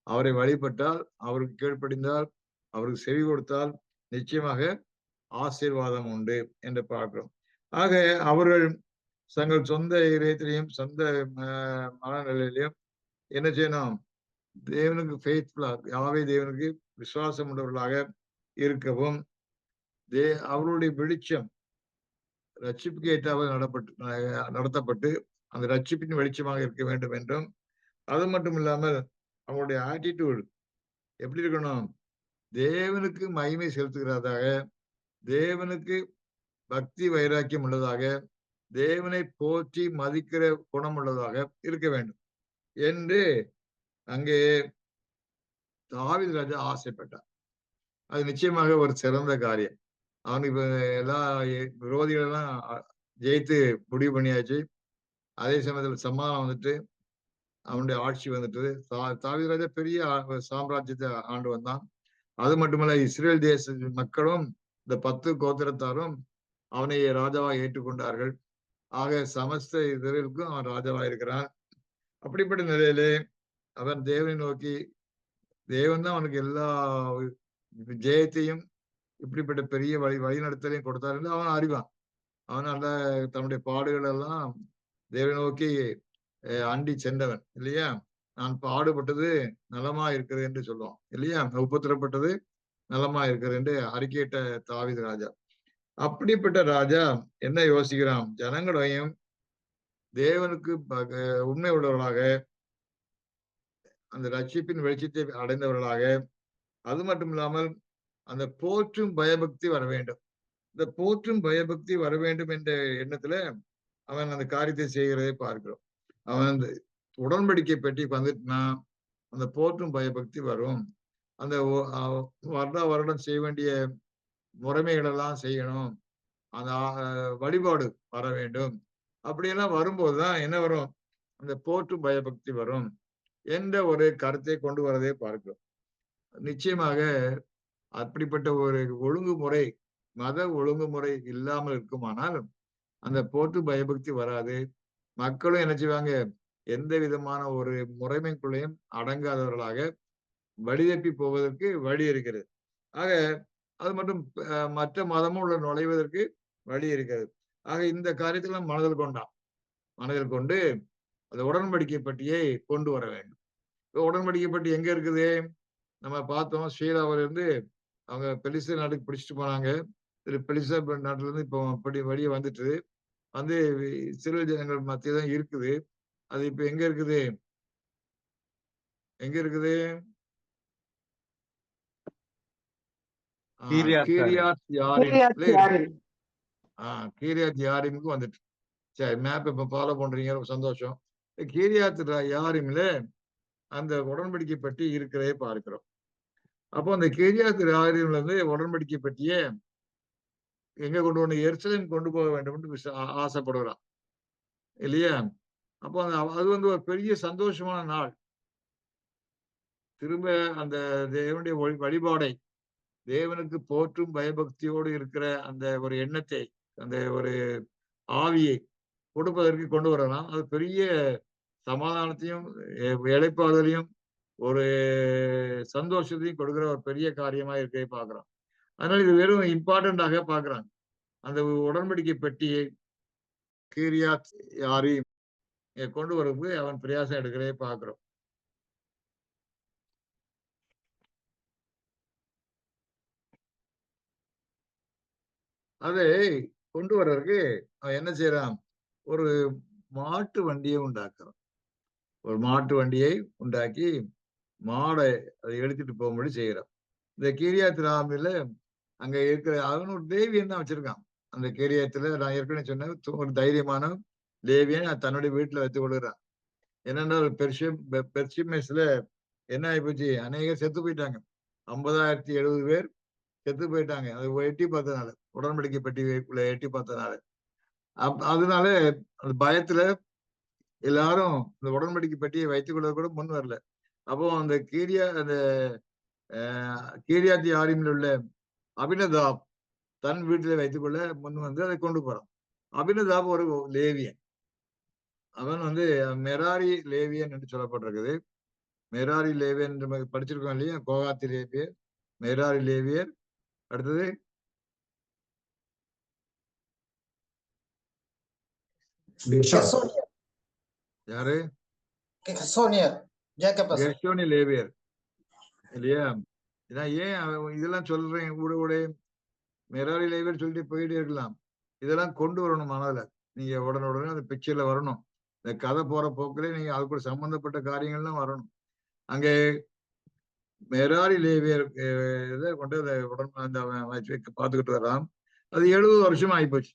அவரை வழிபட்டால், அவருக்கு கீழ்ப்படிந்தால், அவருக்கு செவி கொடுத்தால் நிச்சயமாக ஆசீர்வாதம் உண்டு என்று பார்க்கிறோம். ஆக அவர்கள் தங்கள் சொந்த இதயத்திலையும் சொந்த மனநிலையிலையும் என்ன செய்யணும்? தேவனுக்கு ஃபெய்த்ஃபுல்லா, யாவே தேவனுக்கு விசுவாசம் உள்ளவர்களாக இருக்கவும், அவருடைய வெளிச்சம் ரட்சிப்புக்கு ஏற்றாவது நடத்தப்பட்டு அந்த ரட்சிப்பின் வெளிச்சமாக இருக்க வேண்டும் என்றும், அது மட்டும் இல்லாமல் அவங்களுடைய ஆட்டிடியூட் எப்படி இருக்கணும்? தேவனுக்கு மகிமை செலுத்துகிறதாக, தேவனுக்கு பக்தி வைராக்கியம் உள்ளதாக, தேவனை போற்றி மதிக்கிற குணம் உள்ளதாக இருக்க வேண்டும் என்று அங்கே தாவீது ராஜா ஆசைப்பட்டார். அது நிச்சயமாக ஒரு சிறந்த காரியம். அவனுக்கு இப்ப எல்லா விரோதிகள் எல்லாம் ஜெயித்து முடிவு பண்ணியாச்சு. அதே சமயத்துல சமாதானம் வந்துட்டு, அவனுடைய ஆட்சி வந்துட்டு, தாவீது ராஜா பெரிய சாம்ராஜ்யத்தை ஆண்டு வந்தான். அது மட்டுமல்ல, இஸ்ரேல் தேச மக்களும் இந்த 10 கோத்திரத்தாரும் அவனை ராஜாவாக ஏற்றுக்கொண்டார்கள். ஆக சமஸ்த இதற்கும் அவன் ராஜாவா இருக்கிறான். அப்படிப்பட்ட நிலையிலே அவன் தேவனை நோக்கி, தேவன் தான் அவனுக்கு எல்லா ஜெயத்தையும் இப்படிப்பட்ட பெரிய வழிநடத்தலையும் கொடுத்தார் என்று அவன் அறிவான். அவன் அந்த தன்னுடைய பாடுகள் எல்லாம் தேவனை நோக்கி அண்டி சென்றவன் இல்லையா? நான் பாடுபட்டது நலமா இருக்கிறது என்று சொல்லுவான் இல்லையா? உபத்திரப்பட்டது நலமா இருக்கிறது என்று அறிக்கையிட்ட தாவீது ராஜா. அப்படிப்பட்ட ராஜா என்ன யோசிக்கிறான்? ஜனங்களையும் தேவனுக்கு உண்மை உள்ளவர்களாக, அந்த ரட்சிப்பின் வெளிச்சத்தை அடைந்தவர்களாக, அது மட்டும் இல்லாமல் அந்த போற்றும் பயபக்தி வர வேண்டும். இந்த போற்றும் பயபக்தி வர வேண்டும் என்ற எண்ணத்துல அவன் அந்த காரியத்தை செய்கிறதை பார்க்கிறோம். அவன் அந்த உடன்படிக்கை பெட்டி வந்துட்டுனா அந்த போற்றும் பயபக்தி வரும். அந்த வருடா வருடம் செய்ய வேண்டிய முறைமைகள் எல்லாம் செய்யணும். அந்த வழிபாடு வர வேண்டும். அப்படியெல்லாம் வரும்போதுதான் என்ன வரும்? அந்த போற்றும் பயபக்தி வரும் என்ற ஒரு கருத்தை கொண்டு வரதை பார்க்கிறோம். நிச்சயமாக அப்படிப்பட்ட ஒரு ஒழுங்குமுறை, மத ஒழுங்குமுறை இல்லாமல் இருக்குமானால் அந்த போற்று பயபக்தி வராது. மக்களும் என்ன செய்வாங்க? எந்த விதமான ஒரு முறைமைக்குள்ளேயும் அடங்காதவர்களாக வழிதப்பி போவதற்கு வழி இருக்கிறது. ஆக அது மட்டும் மற்ற மதமும் உள்ள நுழைவதற்கு வழி இருக்கிறது. ஆக இந்த காரியத்தெல்லாம் மனதில் கொண்டான். மனதில் கொண்டு அந்த உடன்படிக்கை பட்டியை கொண்டு வர வேண்டும். உடன்படிக்கை பட்டி எங்க இருக்குது? நம்ம பார்த்தோம் ஸ்ரீலாவில இருந்து அவங்க பெலிஸ்தீன் நாட்டுக்கு பிடிச்சிட்டு போனாங்க. பெலிஸ்தீன் நாட்டுல இருந்து இப்போ அப்படி வெளியே வந்துட்டு வந்து இஸ்ரேல் ஜனங்கள் மத்தியில தான் இருக்குது. அது இப்ப எங்க இருக்குது? எங்க இருக்குது? கீரியாத் யாரீம். கீரியாத் யாரீமுக்கு வந்துட்டு. சரி, மேப் இப்ப ஃபாலோ பண்றீங்க, சந்தோஷம். கீரியாத் யாரீம்ல அந்த உடன்படிக்கை பற்றி இருக்கிறதே பார்க்கிறோம். அப்போ அந்த கீரியாத் யாரீம்ல இருந்து உடன்படிக்கை பற்றியே எங்க கொண்டு வந்து எருசலேம் கொண்டு போக வேண்டும் என்று ஆசைப்படுகிறான் இல்லையா? அப்போ அது வந்து ஒரு பெரிய சந்தோஷமான நாள். திரும்ப அந்த தேவனுடைய வழிபாடை, தேவனுக்கு போற்றும் பயபக்தியோடு இருக்கிற அந்த ஒரு எண்ணத்தை, அந்த ஒரு ஆவியை கொடுப்பதற்கு கொண்டு வரலாம். அது பெரிய சமாதானத்தையும் இளைப்பாறுதலையும் ஒரு சந்தோஷத்தையும் கொடுக்கிற ஒரு பெரிய காரியமா இருக்கவே பார்க்கிறோம். அதனால இது வெறும் இம்பார்ட்டன்டாக பார்க்கிறாங்க. அந்த உடன்படிக்கை பெட்டியை கீரியாத் யாரீம் கொண்டு வரும்போது அவன் பிரயாசம் எடுக்கிறதே பார்க்கிறோம். அதை கொண்டு வர்றதுக்கு அவன் என்ன செய்யறான்? ஒரு மாட்டு வண்டியை உண்டாக்குறான். ஒரு மாட்டு வண்டியை உண்டாக்கி மாடை அதை எடுத்துட்டு போகும்படி செய்யறான். இந்த கீரியாத் ராமில அங்க இருக்கிற அவன் ஒரு லேவியன் தான் வச்சிருக்கான். அந்த கீரியாத்துல நான் ஏற்கனவே சொன்னேன், ஒரு தைரியமான லேவியன் தன்னுடைய வீட்டுல வைத்துக் கொள்கிறான். என்னென்றால் பெர்ஷிமெஸ்ல என்ன ஆயிப்போச்சு? அநேகர் செத்து போயிட்டாங்க. 50,070 பேர் செத்து போயிட்டாங்க. அது எட்டி பார்த்ததுனால, உடன்படிக்கை பெட்டிக்குள்ள எட்டி பார்த்ததுனால. அதனால அந்த பயத்துல எல்லாரும் இந்த உடன்படிக்கை பெட்டியை வைத்துக் கொள்ள கூட முன் வரல. அப்போ அந்த கீரியாத் யாரீமில் உள்ள அபினதாப் தன் வீட்டிலே வைத்துக் கொள்ள முன் வந்து அதை கொண்டு போறான். அபினதாப் ஒரு லேவியன். அவன் வந்து மெராரி லேவியன் என்று சொல்லப்பட்டிருக்குது. மெராரி லேவியன் என்று படிச்சிருக்கோம் இல்லையா? கோகாத்தி லேவியர், மெராரி லேவியர். அடுத்தது யாரு? கெர்சோனி லேவியர் இல்லையா? ஏன் இதெல்லாம் சொல்றேன்? கூட மெராரி லேவியர் சொல்லிட்டு போயிட்டே இருக்கலாம். இதெல்லாம் கொண்டு வரணும் மனதுல. நீங்க உடனே அந்த பிக்சர்ல வரணும். இந்த கதை போற போக்கிலே நீங்க அது கூட சம்பந்தப்பட்ட காரியங்கள்லாம் வரணும். அங்கே மெராரி லேவியர் இதை கொண்டு அதை அந்த பார்த்துக்கிட்டு வர்றான். அது 70 வருஷம் ஆயிப்போச்சு.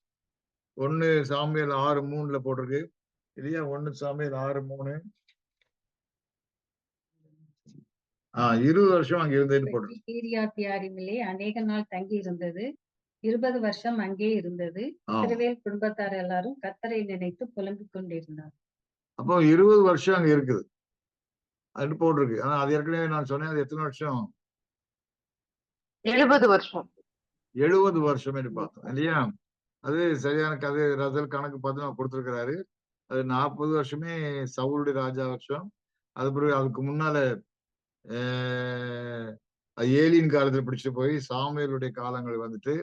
1 சாமுவேல் 6:3 போட்டிருக்கு இல்லையா? 1 சாமுவேல் 6:3. 20 வருஷம் அங்க இருந்ததுன்னு போட்டிருக்கு. கீரியாத் யாரீமிலே அநேக நாள் தங்கி இருந்தது. 20 வருஷம் அங்கே இருந்தது. இஸ்ரவேல் குடும்பத்தார் எல்லாரும் கர்த்தரை நினைத்து புலம்பிக் கொண்டிருந்தார். அப்போ 20 வருஷம் அங்க இருக்குது அது போட்டிருக்கு. ஆனா அது ஏற்கனவே நான் சொன்னேன். அது எத்தனை வருஷம்? 70 வருஷம். 70 வருஷம் என்று பார்த்தோம் இல்லையா? அது சரியான கதை. ரசல் கணக்கு பார்த்து நான் கொடுத்திருக்கிறாரு. அது 40 வருஷமே சவுளுடைய ராஜா வருஷம். அது பிறகு அதுக்கு முன்னால ஏலியின் காலத்துல பிடிச்சிட்டு போய் சாமுவேலுடைய காலங்கள் வந்துட்டு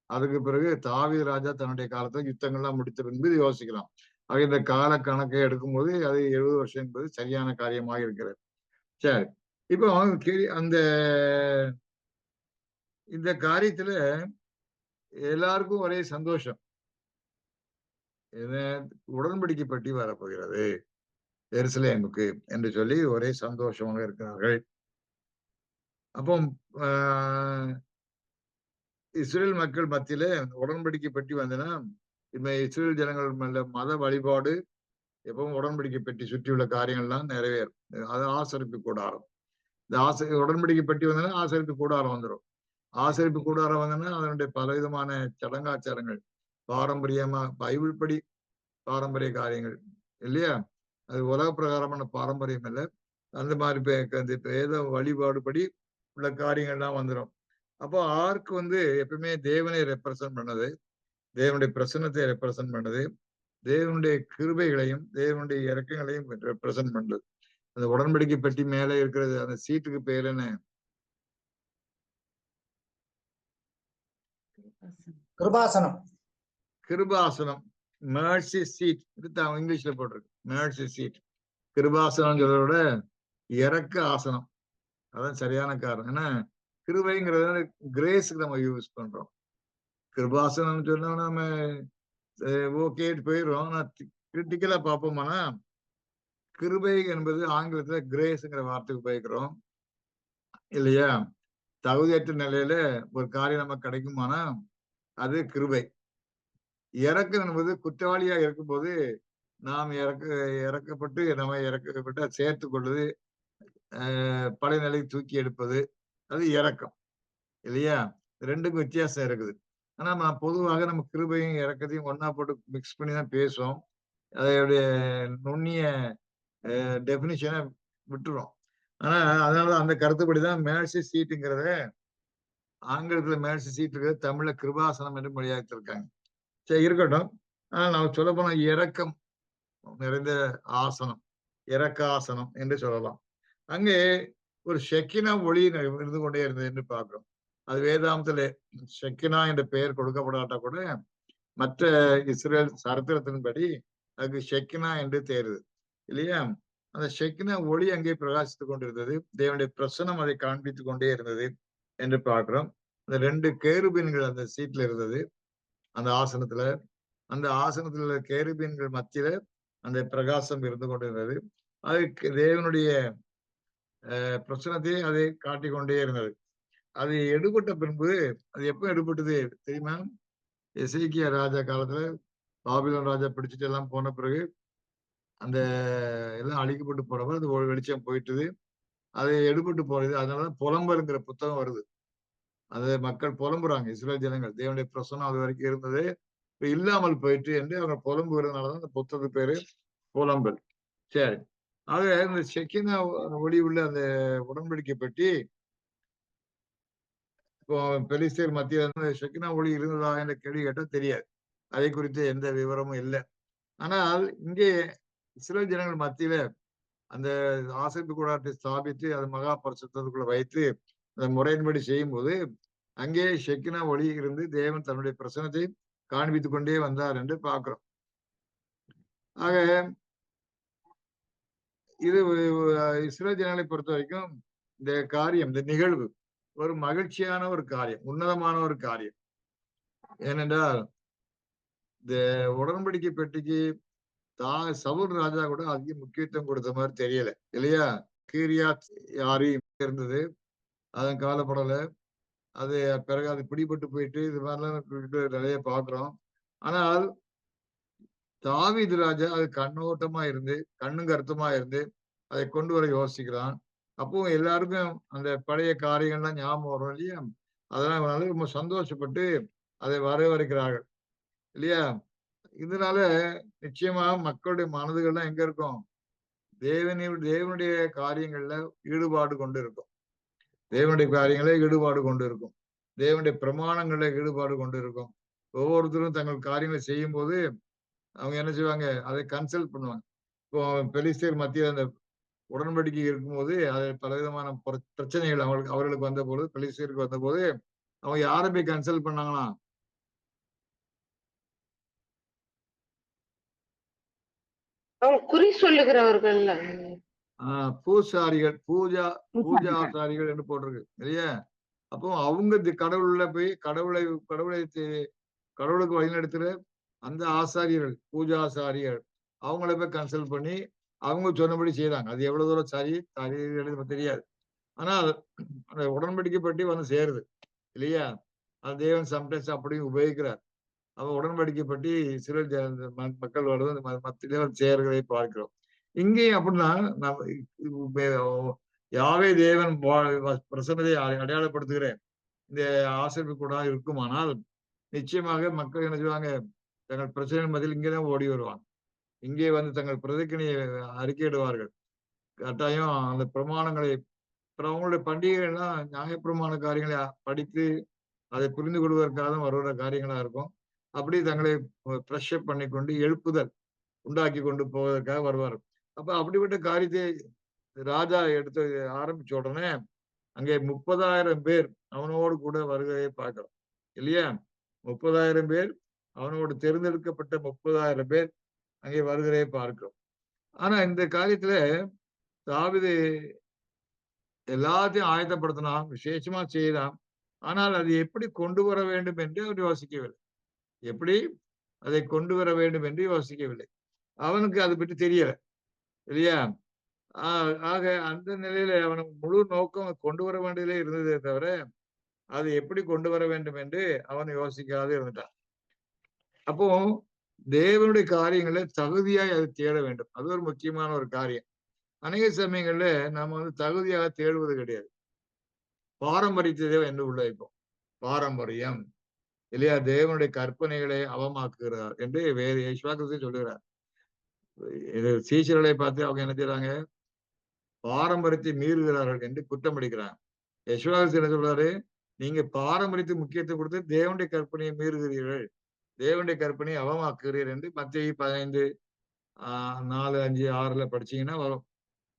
அதுக்கு பிறகு தாவீது ராஜா தன்னுடைய காலத்துல யுத்தங்கள்லாம் முடித்த பின்பு யோசிக்கலாம். ஆக இந்த கால கணக்கை எடுக்கும்போது அது 70 வருஷம் என்பது சரியான காரியமாக இருக்கிறது. சரி, இப்போ அந்த இந்த காரியத்துல எல்லாருக்கும் ஒரே சந்தோஷம். உடன்படிக்கை பற்றி வரப்போகிறது எருசலேமுக்கு என்று சொல்லி ஒரே சந்தோஷமாக இருக்கிறார்கள். அப்போ இஸ்ரேல் மக்கள் மத்தியில உடன்படிக்கை பற்றி வந்தனா இப்ப இஸ்ரேல் ஜனங்கள் மேல மத வழிபாடு எப்பவும் உடன்படிக்கை பெட்டி சுற்றியுள்ள காரியங்கள்லாம் நிறைவேறும். அது ஆசரிப்பு கூடாரம். இந்த உடன்படிக்கை பெட்டி வந்ததுன்னா ஆசரிப்பு கூடாரம் வந்துடும். ஆசரிப்பு கூடாரம் வந்ததுன்னா அதனுடைய பலவிதமான சடங்காச்சாரங்கள், பாரம்பரியமா பைபிள் படி பாரம்பரிய காரியங்கள் இல்லையா? அது உலக பிரகாரமான பாரம்பரியம் இல்லை. அந்த மாதிரி அந்த வேத வழிபாடு படி உள்ள காரியங்கள்லாம் வந்துடும். அப்போ ஆர்க் எப்பவுமே தேவனை ரெப்ரசன்ட் பண்ணது, தேவனுடைய பிரசன்னத்தை ரெப்ரசன்ட் பண்ணது, தேவனுடைய கிருபைகளையும் தேவனுடைய இறக்கங்களையும் ரெப்ரசன்ட் பண்றது. அந்த உடன்படிக்கை பெட்டி மேல இருக்கிறது அந்த சீட்டுக்கு பேர் என்ன? கிருபாசனம். கிருபாசனம், மேர்சி சீட். இங்கிலீஷ்ல போட்டிருக்கு மேர்சி சீட். கிருபாசனம் சொல்றத விட இறக்க ஆசனம் அதான் சரியான காரணம். ஏன்னா கிருபைங்கிறத கிரேஸுக்கு நம்ம யூஸ் பண்றோம். கிருபாசனம் சொன்னா நம்ம ஓகே போயிடுறோம். ஆனா கிரிட்டிக்கலா பார்ப்போம்னா கிருபை என்பது ஆங்கிலத்துல கிரேஸ்ங்கிற வார்த்தைக்கு உபயோகிக்கிறோம் இல்லையா? தகுதியற்ற நிலையில ஒரு காரியம் நமக்கு கிடைக்குமானா அது கிருபை. இறக்கம் என்பது குற்றவாளியா இருக்கும்போது நாம் இறக்கப்பட்டு நம்ம இறக்கப்பட்டு சேர்த்து கொள்வது, பழைய நிலைக்கு தூக்கி எடுப்பது, அது இறக்கம் இல்லையா? ரெண்டுக்கும் வித்தியாசம் இருக்குது. ஆனா நம்ம பொதுவாக நம்ம கிருபையும் இறக்கத்தையும் ஒன்னா போட்டு மிக்ஸ் பண்ணி தான் பேசுவோம். அதோடைய நுண்ணிய டெபினிஷனை விட்டுரும். ஆனா அதனால அந்த கருத்துப்படிதான் மேர்சி சீட்டுங்கிறத ஆங்கிலத்துல மேர்சி சீட் இருக்கிறது தமிழ்ல கிருபாசனம் என்று மொழியாக்கிருக்காங்க. சரி இருக்கட்டும். ஆனா நம்ம சொல்ல போனா இறக்கம் நிறைந்த ஆசனம், இறக்காசனம் என்று சொல்லலாம். அங்கே ஒரு ஷெக்கினா ஒளி இருந்து கொண்டே இருந்தது என்று பார்க்கிறோம். அது வேதாந்தத்துல ஷெக்கினா என்ற பெயர் கொடுக்கப்படாட்டா கூட மற்ற இஸ்ரேல் சரித்திரத்தின்படி அதுக்கு ஷெக்கினா என்று தேருது இல்லையா? அந்த ஷெக்கினா ஒளி அங்கே பிரகாசித்துக் கொண்டிருந்தது. தேவனுடைய பிரசனம் அதை காண்பித்துக் கொண்டே இருந்தது என்று பார்க்கிறோம். அந்த 2 கேருபீன்கள் அந்த சீட்ல இருந்தது, அந்த ஆசனத்துல. அந்த ஆசனத்தில் உள்ள கேருபீன்கள் மத்தியில அந்த பிரகாசம் இருந்து கொண்டிருந்தது. அது தேவனுடைய பிரசனத்தையே அதை காட்டிக் கொண்டே இருந்தது. அது எடுபட்ட பின்பு, அது எப்ப எடுபட்டது தெரியுமா? எசேக்கியா ராஜா காலத்துல பாபிலோன் ராஜா பிடிச்சிட்டு எல்லாம் போன பிறகு அந்த எல்லாம் அழிக்கப்பட்டு போறப்ப அது வெளிச்சம் போயிட்டுது, அது எடுபட்டு போறது. அதனாலதான் புலம்பலுங்கிற புத்தகம் வருது. அது மக்கள் புலம்புறாங்க, இஸ்ரேல் ஜனங்கள் தேவனுடைய பிரசனம் அது வரைக்கும் இருந்தது இப்ப இல்லாமல் போயிட்டு என்று அவங்க புலம்புகிறதுனாலதான் அந்த புத்தகத்துக்கு பேரு புலம்பல். சரி, ஆக இந்த ஷெக்கினா ஒளி உள்ள அந்த உடன்படிக்கை பெட்டி இப்போ பெலிஸ்தீர் மத்தியில ஷெக்கினா ஒளி இருந்ததா என்ற கேள்வி கேட்டா தெரியாது. அதை குறித்து எந்த விவரமும் இல்லை. ஆனால் இங்கே இஸ்ரேல் ஜனங்கள் மத்தியில அந்த ஆசரிப்பு கூடாரத்தை ஸ்தாபித்து அது மகா பரிசுத்தத்துக்குள்ள வைத்து அந்த முறையின்படி செய்யும் போது அங்கே ஷெக்கினா ஒளி இருந்து தேவன் தன்னுடைய பிரசனத்தை காண்பித்துக் கொண்டே வந்தார் என்று பார்க்கிறோம். ஆக இது இஸ்ரேல் ஜனங்களை பொறுத்த வரைக்கும் இந்த காரியம், இந்த நிகழ்வு ஒரு மகிழ்ச்சியான ஒரு காரியம், உன்னதமான ஒரு காரியம். ஏனென்றால் இந்த உடன்படிக்கை பெட்டிக்கு சவுல் ராஜா கூட அதிக முக்கியத்துவம் கொடுத்த மாதிரி தெரியல இல்லையா? கீரியாத் யாரீம் இருந்தது, அதன் காலப்படல. அது பிறகு அது பிடிபட்டு போயிட்டு இது மாதிரிலாம் நிறைய பாக்குறோம். ஆனால் தாவீது ராஜா அது கண்ணோட்டமா இருந்து கண்ணும் கருத்துமா இருந்து அதை கொண்டு வர யோசிக்கிறான். அப்போ எல்லாருக்கும் அந்த பழைய காரியங்கள்லாம் ஞாபகம் வரும் இல்லையா? அதனால ரொம்ப சந்தோஷப்பட்டு அதை வரவேற்கிறார்கள் இல்லையா? இதனால நிச்சயமா மக்களுடைய மனதுகள்லாம் எங்க இருக்கும்? தேவனுடைய காரியங்கள்ல ஈடுபாடு கொண்டு இருக்கும், தேவனுடைய காரியங்கள ஈடுபாடு கொண்டு இருக்கும், தேவனுடைய பிரமாணங்கள்ல ஈடுபாடு கொண்டு இருக்கும். ஒவ்வொருத்தரும் தங்கள் காரியங்களை செய்யும் போது அவங்க என்ன செய்வாங்க? அதை கன்சல்ட் பண்ணுவாங்க. இப்போ பெலிஸ்தீர் மத்தியில் அந்த உடன்படிக்கை இருக்கும்போது அது பலவிதமான பிரச்சனைகள் அவர்களுக்கு வந்த போது, பெலிஸ்தீருக்கு வந்த போது அவங்க யாரை போய் கன்சல்ட் பண்ணாங்களா? குறி சொல்லுகிறவர்கள், பூசாரிகள், பூஜாசாரிகள் என்று போட்டிருக்கு இல்லையா? அப்போ அவங்க கடவுள்ல போய் கடவுளுக்கு வழிநடத்துற அந்த ஆசாரியர்கள், பூஜாசாரியர்கள் அவங்கள போய் கன்சல்ட் பண்ணி அவங்க சொன்னபடி செய்யறாங்க. அது எவ்வளவு தூரம் சரி தெரியாது. ஆனால் அந்த உடன்படிக்கை பற்றி வந்து சேருது இல்லையா? அது தேவன் சம்டைம்ஸ் அப்படியும் உபயோகிக்கிறார். உடன்படிக்கை பற்றி இஸ்ரேல் மக்கள் வருவது மத்தியிலே சேர்களை பார்க்கிறோம். இங்கேயும் அப்படின்னா நம்ம யாவே தேவன் பிரசன்னத்தை அடையாளப்படுத்துகிறேன் இந்த ஆசிரியப்பு கூட இருக்குமானால் நிச்சயமாக மக்கள் என்ன செய்வாங்க, தங்கள் பிரச்சனை மத்தியில் இங்கேதான் ஓடி வருவாங்க. இங்கே வந்து தங்கள் பிரதிக்கணியை அறிக்கையிடுவார்கள். கட்டாயம் அந்த பிரமாணங்களை அவங்களுடைய பண்டிகைகள்லாம் நியாயப்பிரமாண காரியங்களை படித்து அதை புரிந்து கொள்வதற்காக வருகிற காரியங்களா இருக்கும். அப்படி தங்களை ஃப்ரெஷ் அப் பண்ணி கொண்டு எழுப்புதல் உண்டாக்கி கொண்டு போவதற்காக வருவார். அப்ப அப்படிப்பட்ட காரியத்தை ராஜா எடுத்து ஆரம்பிச்ச உடனே அங்கே 30,000 பேர் அவனோடு கூட வருகையை பார்க்கிறோம் இல்லையா? 30,000 பேர் அவனோடு தேர்ந்தெடுக்கப்பட்ட 30,000 பேர் அங்கே வருகையை பார்க்கிறோம். ஆனா இந்த காரியத்துல தாவீது எல்லாத்தையும் ஆயத்தப்படுத்தினான், விசேஷமா செய்தான். ஆனால் அது எப்படி கொண்டு வர வேண்டும் என்று அவர் யோசிக்கவில்லை. எப்படி அதை கொண்டு வர வேண்டும் என்று யோசிக்கவில்லை. அவனுக்கு அதை பற்றி தெரியல இல்லையா? ஆக அந்த நிலையில அவனுக்கு முழு நோக்கம் கொண்டு வர வேண்டியதிலே இருந்ததே தவிர அது எப்படி கொண்டு வர வேண்டும் என்று அவன் யோசிக்காது இருந்துட்டான். அப்போ தேவனுடைய காரியங்களை தகுதியாய் அதை தேட வேண்டும். அது ஒரு முக்கியமான ஒரு காரியம். அநேக சமயங்கள்ல நாம வந்து தகுதியாக தேடுவது கிடையாது. பாரம்பரியத்தை என்று உள்ள வைப்போம். பாரம்பரியம் இல்லையா? தேவனுடைய கற்பனைகளை அவமாக்குகிறார் என்று வேறு யேசுவா கிறிஸ்து சொல்லுகிறார். இது சீஷர்களை பார்த்து அவங்க என்ன செய்றாங்க, பாரம்பரியத்தை மீறுகிறார்கள் என்று குற்றம் அடிக்கிறாங்க. யேசுவா கிறிஸ்து என்ன சொல்றாரு, நீங்க பாரம்பரியத்துக்கு முக்கியத்துவம் கொடுத்து தேவனுடைய கற்பனையை மீறுகிறீர்கள், தேவனுடைய கற்பனையை அவமாக்குகிறீர்கள் என்று மத்தேயு 15 4, 5, 6 படிச்சீங்கன்னா வரும்.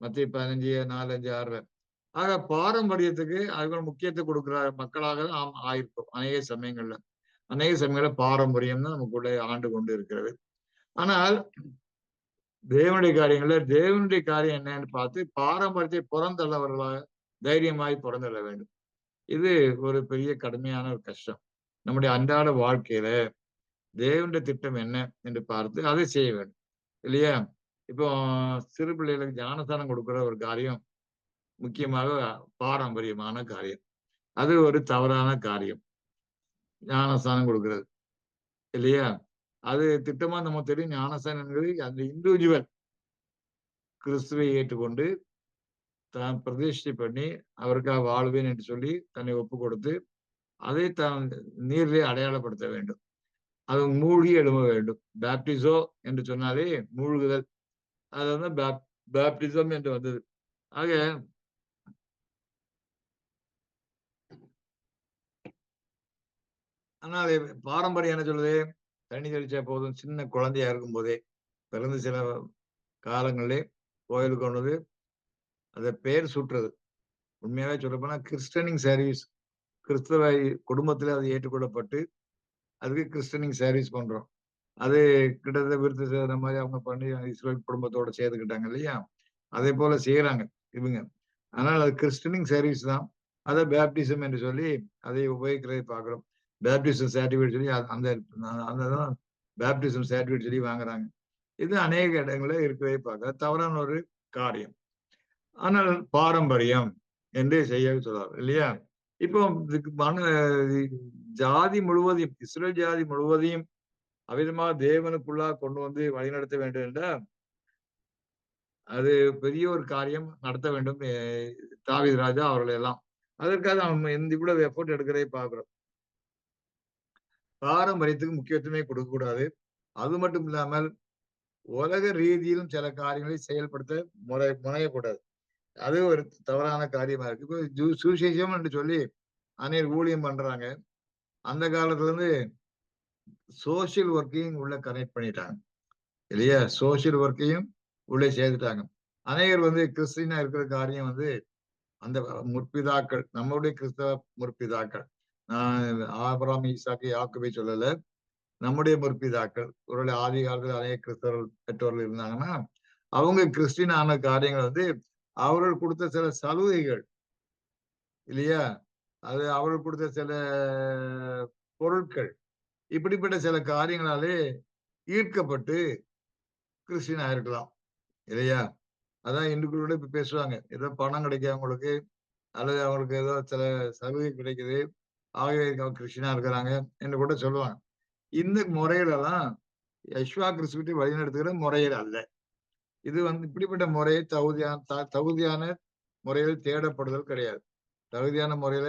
மத்தேயு 15 4, 5, 6. ஆக பாரம்பரியத்துக்கு அவர்கள் முக்கியத்துவம் கொடுக்கிற மக்களாக நாம் ஆயிருப்போம். அநேக சமயங்கள்ல பாரம்பரியம் தான் நமக்குள்ள ஆண்டு கொண்டு இருக்கிறது. ஆனால் தேவனுடைய காரியம் என்னன்னு பார்த்து பாரம்பரியத்தை புறந்தள்ளவர்களாக தைரியமாய் புறந்தள்ள வேண்டும். இது ஒரு பெரிய கடுமையான ஒரு கஷ்டம். நம்முடைய அன்றாட வாழ்க்கையில தேவனுடைய திட்டம் என்ன என்று பார்த்து அதை செய்ய வேண்டும் இல்லையா? இப்போ சிறு பிள்ளைகளுக்கு ஞானஸ்தானம் கொடுக்கிற ஒரு காரியம் முக்கியமாக பாரம்பரியமான காரியம். அது ஒரு தவறான காரியம். ஞானஸ்தானம் கொடுக்கிறது இல்லையா? அது திட்டமா நமக்கு தெரியும். ஞானஸ்தானம் என்பது அந்த இண்டிவிஜுவல் கிறிஸ்துவை ஏற்றுக்கொண்டு தான் பிரதிஷ்டை பண்ணி அவருக்காக வாழ்வேன் என்று சொல்லி தன்னை ஒப்பு கொடுத்து அதை தான் நீரிலே அடையாளப்படுத்த வேண்டும். அது மூழ்கி எழும்ப வேண்டும். பேப்டிசோ என்று சொன்னாலே மூழ்குதல். அது வந்து பேப்டிசம் என்று வந்தது. ஆக ஆனால் பாரம்பரியம் என்ன சொல்லுது, தண்ணி தெளிச்சா போதும். சின்ன குழந்தையா இருக்கும் போதே பிறந்து சில காலங்களிலே கோயிலுக்கு கொண்டது அதை பெயர் சுற்றுறது. உண்மையாவே சொல்லப்போனா கிறிஸ்டனிங் சர்வீஸ், கிறிஸ்தவ குடும்பத்துல அது ஏற்றுக்கொள்ளப்பட்டு அதுக்கு கிறிஸ்டனிங் சர்வீஸ் பண்றோம். அது கிட்டத்தட்ட விருத்து செய்யற மாதிரி அவங்க பண்ணி இஸ்ரேல் குடும்பத்தோட சேர்த்துக்கிட்டாங்க இல்லையா? அதே போல செய்யறாங்க இவங்க. ஆனால் அது கிறிஸ்டனிங் சர்வீஸ் தான். அதை பேப்டிசம் என்று சொல்லி அதை உபயோகிக்கிறதை பார்க்கிறோம். பேப்டிசம் சர்டிபிகேட் சொல்லி அந்த பேப்டிசம் சர்டிபிகேட் சொல்லி வாங்குறாங்க. இது அநேக இடங்களில் இருக்கிறதை பார்க்க தவறான ஒரு காரியம். ஆனால் பாரம்பரியம் என்று செய்ய சொல்றாரு இல்லையா? இப்போ ஜாதி முழுவதையும், இஸ்ரேல் ஜாதி முழுவதையும் அவ்விதமாக தேவனுக்குள்ளாக கொண்டு வந்து வழிநடத்த வேண்டும் என்றால் அது பெரிய ஒரு காரியம் நடத்த வேண்டும். தாவீது ராஜா அவர்கள் எல்லாம் அதற்காக நம்ம இவ்வளவு எஃபோர்ட் எடுக்கிறதை பார்க்கிறோம். பாரம்பரியத்துக்கு முக்கியத்துவமே கொடுக்க கூடாது. அது மட்டும் இல்லாமல் உலக ரீதியிலும் சில காரியங்களை செயல்படுத்த முனையக்கூடாது. அது ஒரு தவறான காரியமா இருக்கு. இப்போ சுவிசேஷம் என்று சொல்லி அநேகர் ஊழியம் பண்றாங்க. அந்த காலத்துல இருந்து சோசியல் ஒர்க்கையும் உள்ள கனெக்ட் பண்ணிட்டாங்க இல்லையா? சோசியல் ஒர்க்கையும் உள்ளே சேர்த்துட்டாங்க. அநேகர் வந்து கிறிஸ்டினா இருக்கிற காரியம் வந்து அந்த முற்பிதாக்கள், நம்மளுடைய கிறிஸ்தவ முற்பிதாக்கள், ஆபிரகாம், ஈசாக்கு, யாக்கோபை சொல்லல, நம்முடைய முற்பிதாக்கள் ஒரு ஆதி காலத்துல அநேக கிறிஸ்தவர்கள் பெற்றோர்கள் இருந்தாங்கன்னா அவங்க கிறிஸ்டினான காரியங்கள் வந்து அவர்கள் கொடுத்த சில சலுகைகள் இல்லையா? அது அவர்கள் கொடுத்த சில பொருட்கள், இப்படிப்பட்ட சில காரியங்களாலே ஈர்க்கப்பட்டு கிறிஸ்டினா இருக்கலாம் இல்லையா? அதான் இந்துக்களோட இப்ப பேசுவாங்க, ஏதோ பணம் கிடைக்கும் அவங்களுக்கு அல்லது அவங்களுக்கு ஏதோ சில சலுகை கிடைக்குது, ஆகவே கிறிஸ்டினா இருக்கிறாங்க என்று கூட சொல்லுவாங்க. இந்த முறைகள் எல்லாம் யஷ்வா கிறிஸ்துவிட்டு வழிநடத்துகிற முறைகள் அல்ல. இது இப்படிப்பட்ட முறையை தகுதியான முறையில் தேடப்படுதல் கிடையாது. தகுதியான முறையில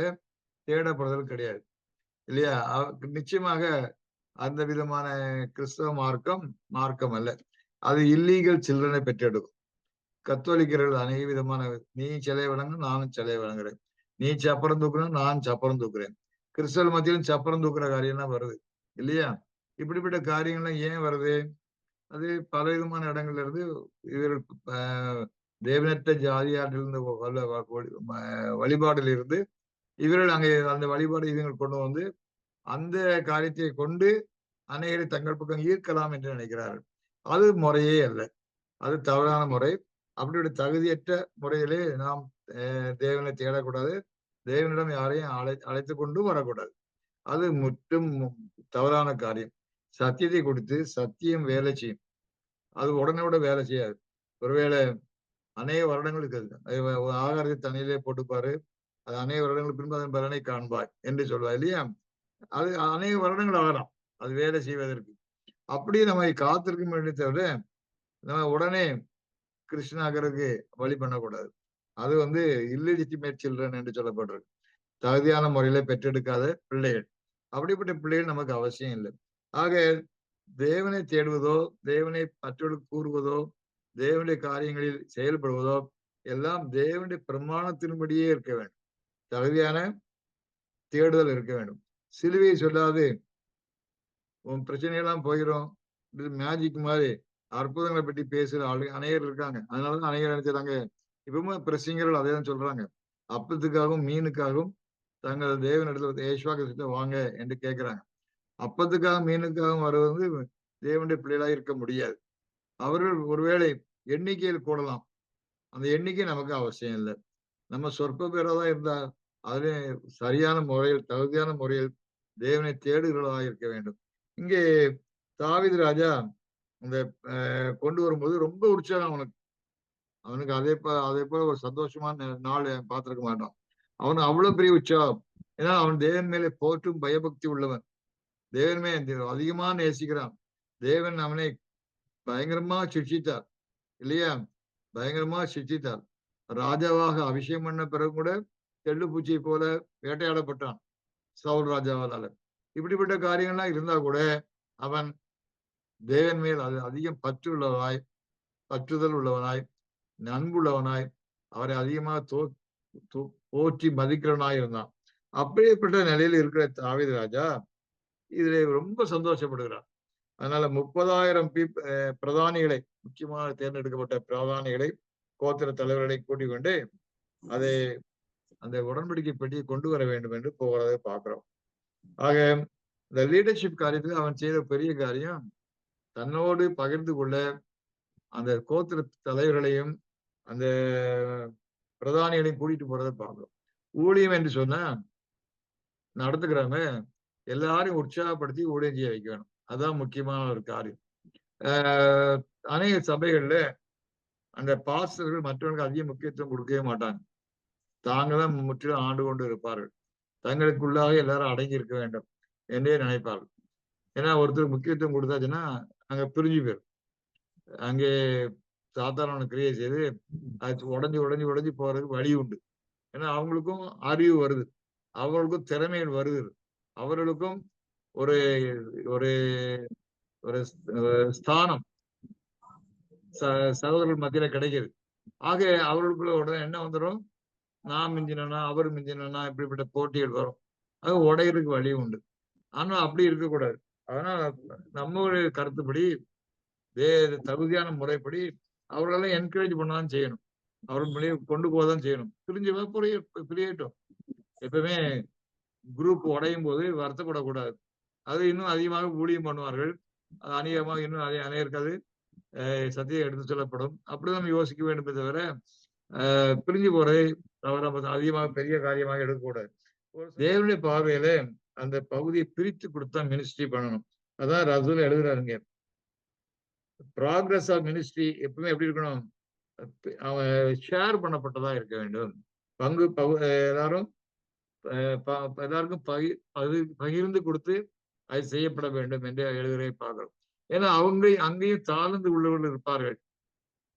தேடப்படுதல் கிடையாது இல்லையா? நிச்சயமாக அந்த விதமான கிறிஸ்தவ மார்க்கம் அல்ல. அது இல்லீகல் சில்ட்ரனை பெற்றெடுக்கும். கத்தோலிக்கர்கள் அநேக விதமான, நீ சிலை வணங்கு, நானும் சிலை வணங்குறேன், நீ சப்பரம் தூக்குறேன், நான் சப்பரம் தூக்குறேன். கிறிஸ்தவ மத்தியிலும் சப்பரம் தூக்குற காரியம்லாம் வருது இல்லையா? இப்படிப்பட்ட காரியங்கள்லாம் ஏன் வருது? அது பல விதமான இடங்கள்ல இருந்து இவர்கள் தேவனற்ற ஜாதியாரிலிருந்து வழிபாடில் இருந்து இவர்கள் அங்கே அந்த வழிபாடு இவங்க கொண்டு வந்து அந்த காரியத்தை கொண்டு அநேகரை தங்கள் பக்கம் ஈர்க்கலாம் என்று நினைக்கிறார்கள். அது முறையே அல்ல, அது தவறான முறை. அப்படியோட தகுதியற்ற முறையிலே நாம் தேவனை தேடக்கூடாது, தேவனிடம் யாரையும் அழைத்து கொண்டு வரக்கூடாது. அது முற்றும் தவறான காரியம். சத்தியத்தை கொடுத்து சத்தியம் வேலை செய்யும், அது உடனே வேலை செய்யாது. ஒருவேளை அநேக வருடங்களுக்கு ஆகாரத்தை தண்ணியிலே போட்டுப்பாரு, அது அநேக வருடங்களுக்கு பின்பு அதன் பலனை காண்பாய் என்று சொல்வார் இல்லையா? அது அநேக வருடங்கள் ஆகலாம் அது வேலை செய்வதற்கு. அப்படியே நம்ம காத்திருக்க வேண்டிய தவிர நம்ம உடனே கிறிஸ்டினாகிறதுக்கு வழி பண்ணக்கூடாது. அது இல்லிஜிட்டிமேட் சில்ட்ரன் என்று சொல்லப்பட்டிருக்கு. தகுதியான முறையில பெற்றெடுக்காத பிள்ளைகள். அப்படிப்பட்ட பிள்ளைகள் நமக்கு அவசியம் இல்லை. ஆக தேவனை தேடுவதோ, தேவனை மற்றவர்களுக்கு கூறுவதோ, தேவனுடைய காரியங்களில் செயல்படுவதோ எல்லாம் தேவனுடைய பிரமாணத்தின்படியே இருக்க வேண்டும். தகுதியான தேடுதல் இருக்க வேண்டும். சிலுவையை சொல்லாது உன் பிரச்சனையெல்லாம் போயிடும், இது மேஜிக் மாதிரி அற்புதங்களை பற்றி பேசுற அநேகர் இருக்காங்க. அதனாலதான் அநேகர் நினைச்சாங்க, இப்பவும் பிரசிங்கர்கள் அதே தான் சொல்றாங்க, அப்பத்துக்காகவும் மீனுக்காகவும் தங்கள் தேவனிடத்துல ஏசுவாக்க வாங்க என்று கேட்கிறாங்க. அப்பத்துக்காக மீனுக்காகவும் வருவது தேவனுடைய பிள்ளைகளாக இருக்க முடியாது. அவர்கள் ஒருவேளை எண்ணிக்கையில் கூடலாம், அந்த எண்ணிக்கை நமக்கு அவசியம் இல்லை. நம்ம சொற்ப பேராதான் இருந்தா அதுல சரியான முறையில் தகுதியான முறையில் தேவனை தேடுகிறதாக இருக்க வேண்டும். இங்கே தாவீது ராஜா இந்த கொண்டு வரும்போது ரொம்ப உற்சாகம் அவனுக்கு அதே போல ஒரு சந்தோஷமான நாள் பார்த்திருக்க மாட்டான். அவன் அவ்வளவு பெரிய உற்சாகம். ஏன்னா அவன் தேவன் மேலே போற்றும் பயபக்தி உள்ளவன், தேவன் அதிகமா நேசிக்கிறான். தேவன் அவனை பயங்கரமா சிக்ஷித்தார் இல்லையா? பயங்கரமா சிக்ஷித்தார். ராஜாவாக அபிஷேகம் பண்ண பிறகு கூட தெள்ளு பூச்சியை போல வேட்டையாடப்பட்டான் சவுல் ராஜாவால. இப்படிப்பட்ட காரியங்கள்லாம் இருந்தா கூட அவன் தேவன் மேல் அதிகம் பற்றுதல் உள்ளவனாய், நண்புள்ளவனாய், அவரை அதிகமாக போற்றி மதிக்கிறவனாய் இருந்தான். அப்படிப்பட்ட நிலையில் இருக்கிற தாவீது ராஜா இதுல ரொம்ப சந்தோஷப்படுகிறார். அதனால 30,000 பிரதானிகளை, முக்கியமாக தேர்ந்தெடுக்கப்பட்ட பிரதானிகளை, கோத்திர தலைவர்களை கூட்டிக் கொண்டு அதை அந்த உடன்படிக்கை பெட்டியை கொண்டு வர வேண்டும் என்று போகிறதை பார்க்கிறோம். ஆக இந்த லீடர்ஷிப் காரியத்துக்கு அவன் செய்த பெரிய காரியம், தன்னோடு பகிர்ந்து கொள்ள அந்த கோத்திர தலைவர்களையும் அந்த பிரதானிகளையும் கூட்டிட்டு போறதை பார்க்கிறோம். ஊழியம் என்று சொன்னா நடத்துக்கிறவங்க எல்லாரையும் உற்சாகப்படுத்தி ஊழியம் செய்ய வைக்க வேணும். அதான் முக்கியமான ஒரு காரியம். அநேக சபைகள்ல அந்த பாஸ்டர்கள் மற்றவர்களுக்கு அதிக முக்கியத்துவம் கொடுக்கவே மாட்டாங்க. தாங்கதான் முற்றிலும் ஆண்டு கொண்டு இருப்பார்கள். தங்களுக்குள்ளாக எல்லாரும் அடங்கி இருக்க வேண்டும் என்றே நினைப்பார்கள். ஏன்னா ஒருத்தர் முக்கியத்துவம் கொடுத்தாச்சுன்னா அங்க பிரிஞ்சு போயிடும். அங்கே சாதாரண கிரியை செய்து அது உடஞ்சி போறதுக்கு வழி உண்டு. ஏன்னா அவங்களுக்கும் அறிவு வருது, அவர்களுக்கும் திறமைகள் வருது, அவர்களுக்கும் ஒரு ஒரு ஒரு ஸ்தானம் சகோதரர்கள் மத்தியில கிடைக்குது. ஆக அவர்களுக்குள்ள உடனே என்ன வந்துடும், நான் மிஞ்சினா அவர் மிஞ்சினா இப்படிப்பட்ட போட்டிகள் வரும். அது உடையிறதுக்கு வழி உண்டு. ஆனா அப்படி இருக்கக்கூடாது. அதனால நம்மளுடைய கருத்துப்படி தகுதியான முறைப்படி அவர்களெல்லாம் என்கரேஜ் பண்ணதான் செய்யணும், அவர்கள் மொழியை கொண்டு போதான் செய்யணும். பிரியட்டும். எப்பவுமே குரூப் உடையும் போது வருத்தப்படக்கூடாது. அது இன்னும் அதிகமாக ஊழியம் பண்ணுவார்கள், அது அநேகமாக இன்னும் அநேகருக்கு சத்தியம் எடுத்து சொல்லப்படும். அப்படிதான் யோசிக்க வேண்டுமே தவிர பிரிஞ்சு போறதை அதிகமாக பெரிய காரியமாக எடுக்கக்கூடாது. தேவனுடைய பார்வையில அந்த பகுதியை பிரித்து கொடுத்தா மினிஸ்ட்ரி பண்ணணும். அதான் ரசூல் எழுதுறாருங்க, ப்ராக்ரஸ் ஆஃப் மினிஸ்ட்ரி எப்பவுமே எப்படி இருக்கணும், அவன் ஷேர் பண்ணப்பட்டதா இருக்க வேண்டும். எல்லாருக்கும் பகிர்ந்து கொடுத்து அது செய்யப்பட வேண்டும் என்று எழுதுறதை பார்க்கிறோம். ஏன்னா அங்கேயும் தாழ்ந்து உள்ளவர்கள் இருப்பார்கள்,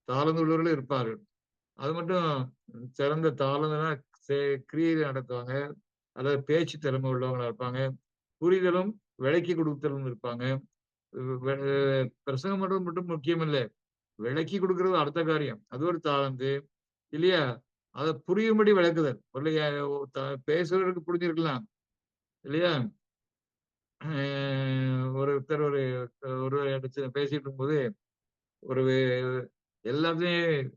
தாழ்ந்து உள்ளவர்கள் இருப்பார்கள். அது மட்டும் சிறந்த தாழ்ந்துனா கிரியை நடத்துவாங்க, அதாவது பேச்சு திறமை உள்ளவங்களா இருப்பாங்க, புரிதலும் விளக்கி கொடுத்தலும் இருப்பாங்க. பிரசங்கம் மட்டும் மட்டும் முக்கியம் இல்லை, விளக்கி கொடுக்கறது அடுத்த காரியம், அது ஒரு தாளந்து இல்லையா? அதை புரியும்படி விளக்குதல். பேசுறவருக்கு புரிஞ்சிருக்கலாம் இல்லையா? ஒருத்தர் ஒரு இடத்துல பேசிட்டு இருக்கும்போது ஒரு எல்லாத்தையும்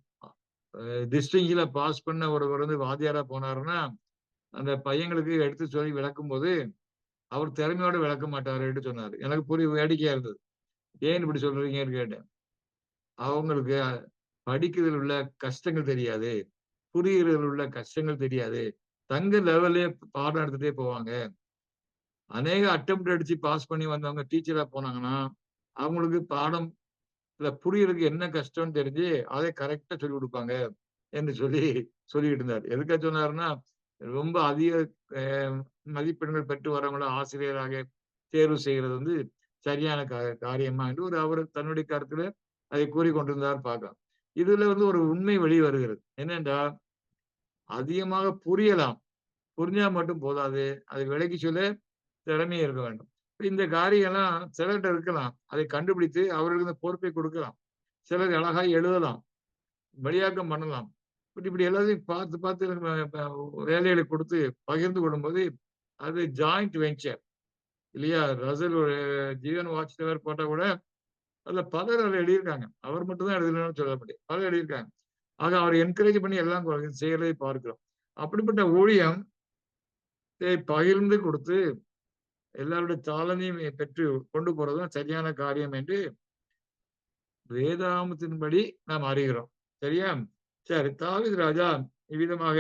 டிஸ்டிங்ல பாஸ் பண்ண ஒருவர் வந்து வாத்தியாரா போனாருன்னா அந்த பையங்களுக்கு எடுத்து சொல்லி விளக்கும் போது அவர் திறமையோட விளக்க மாட்டாருன்னு சொன்னாரு. எனக்கு வேடிக்கையா இருந்தது. ஏன் இப்படி சொல்றீங்கன்னு கேட்டேன். அவங்களுக்கு படிக்கிறதுல உள்ள கஷ்டங்கள் தெரியாது, புரிகிறதுல உள்ள கஷ்டங்கள் தெரியாது, தங்க லெவல்லே பாடம் எடுத்துட்டே போவாங்க. அநேக அட்டெம்ப்ட் அடிச்சு பாஸ் பண்ணி வந்தவங்க டீச்சரா போனாங்கன்னா அவங்களுக்கு பாடம் புரியறதுக்கு என்ன கஷ்டம்னு தெரிஞ்சு அதை கரெக்டா சொல்லி கொடுப்பாங்க என்று சொல்லிட்டு இருந்தார். எதுக்காக சொன்னாருன்னா, ரொம்ப அதிக மதிப்பெண்கள் பெற்று வரவங்கள ஆசிரியராக தேர்வு செய்கிறது வந்து சரியான காரியமா என்று அவர் தன்னுடைய கருத்துல அதை கூறிக்கொண்டிருந்தார் பார்க்கலாம். இதுல வந்து ஒரு உண்மை வெளி வருகிறது. என்னென்றால், அதிகமாக புரியலாம், புரிஞ்சா மட்டும் போதாது, அதை விளக்கி சொல்ல திறமையே இருக்க வேண்டும். இந்த காரியம்லாம் சிலர்கிட்ட இருக்கலாம், அதை கண்டுபிடித்து அவர்களுக்கு இந்த பொறுப்பை கொடுக்கலாம். சிலர் அழகா எழுதலாம், வெளியாக்கம் பண்ணலாம். இப்படி எல்லாத்தையும் பார்த்து பார்த்து வேலைகளை கொடுத்து பகிர்ந்து கொள்ளும்போது அது ஜாயிண்ட் வெஞ்சர் இல்லையா? ரசல் ஒரு ஜீவன் வாட்ச் டவர் போட்டா கூட அதுல பலர் அதில் எழுதியிருக்காங்க. அவர் மட்டும் தான் எழுதணும்னு சொல்ல முடியும், பலர் எழுதியிருக்காங்க. ஆக அவர் என்கரேஜ் பண்ணி எல்லாம் செய்யறதை பார்க்கிறோம். அப்படிப்பட்ட ஊழியம் பகிர்ந்து கொடுத்து எல்லாருடைய தாளனையும் பெற்று கொண்டு போறதும் சரியான காரியம் என்று வேதாமத்தின்படி நாம் அறிகிறோம். சரியா? சரி, தாவீது ராஜா இவ்விதமாக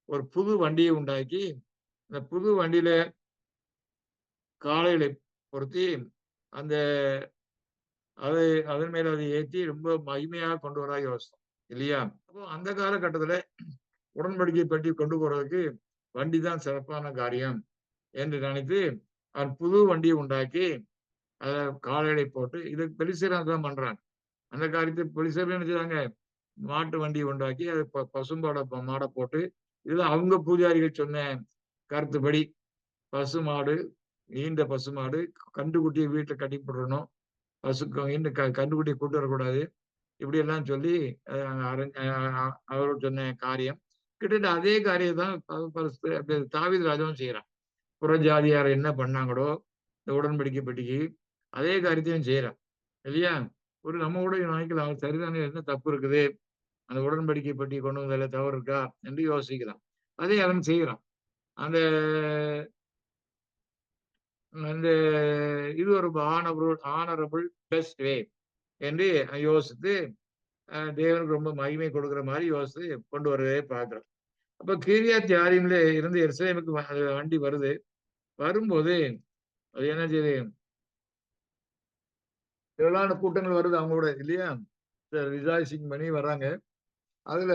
ஒரு புது வண்டியை உண்டாக்கி அந்த புது வண்டியில காளைகளை பொருத்தி அந்த அதன் மேல அதை ஏற்றி ரொம்ப மகிமையாக கொண்டு வர யோசித்தோம் இல்லையா? அப்போ அந்த காலகட்டத்துல உடன்படிக்கை பற்றி கொண்டு போறதுக்கு வண்டி தான் சிறப்பான காரியம் என்று நினைத்து அவன் புது வண்டியை உண்டாக்கி அதை காளைகளை போட்டு இதை பெலிஸ்தர் தான் பண்றாங்க. அந்த காரியத்தை பெலிஸ்தர் நினைச்சாங்க, மாட்டு வண்டியை உண்டாக்கி அது மாடை போட்டு இதுல அவங்க பூஜாரிகள் சொன்ன கருத்துப்படி பசுமாடு, நீண்ட பசுமாடு, கண்டுக்குட்டியை வீட்டுல கட்டி போடணும், கண்டுக்குட்டியை கூட்டு வரக்கூடாது, இப்படி எல்லாம் சொல்லி அவர்கள் சொன்ன காரியம் கிட்டத்தட்ட அதே காரியம் தான் தாவீது ராஜாவும் செய்யறான். புறஜாதியார் என்ன பண்ணாங்களோ இந்த உடன்படிக்கை பட்டிக்கு அதே காரியத்தையும் செய்யறான் இல்லையா? ஒரு நம்ம கூட நினைக்கலாம், சரிதானே, என்ன தப்பு இருக்குது, அந்த உடன்படிக்கை பட்டி கொண்டு வந்ததுல தவறு இருக்கா என்று யோசிக்கலாம். அதே அவன் செய்யறான். அந்த அந்த இது ஒரு ஆனரபிள் பெஸ்ட் வே என்று யோசித்து தேவனுக்கு ரொம்ப மகிமை கொடுக்குற மாதிரி யோசித்து கொண்டு வரவே பார்க்கிறோம். அப்ப கீரியாத் யாரீம்ல இருந்து எருசலேமுக்கு வண்டி வருது. வரும்போது அது என்ன செய்யுது, திரளான கூட்டங்கள் வருது அவங்களோட இல்லையா? ரிஜாய்சிங் பண்ணி வர்றாங்க. அதுல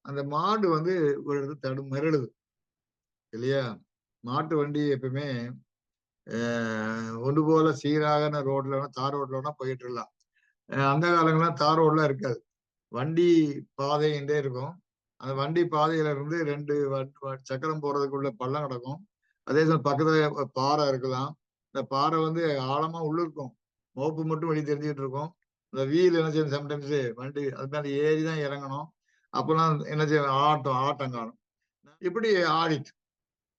அந்த மாடு வந்து ஒரு இடத்துல மிரளுது இல்லையா? மாட்டு வண்டி எப்பவுமே ஒன்று போல சீராக ரோட்ல தார் ரோட்ல போயிட்டு இருக்கலாம். அந்த காலங்கள்லாம் தார் ரோட்லாம் இருக்காது, வண்டி பாதைன்றே இருக்கும். அந்த வண்டி பாதையில இருந்து 2 சக்கரம் போறதுக்குள்ள பள்ளம் கிடக்கும். அதே சமயம் பக்கத்துல பாறை இருக்கலாம். இந்த பாறை வந்து ஆழமா உள்ள இருக்கும், மோப்பு மட்டும் வெளியே தெரிஞ்சுக்கிட்டு இருக்கும். இந்த வீல் என்ன செய்யும், சம்டைம்ஸ் வண்டி அது மேல ஏறிதான் இறங்கணும். அப்பெல்லாம் என்ன செய்யும், ஆட்டம் காணும். இப்படி ஆடிட்டு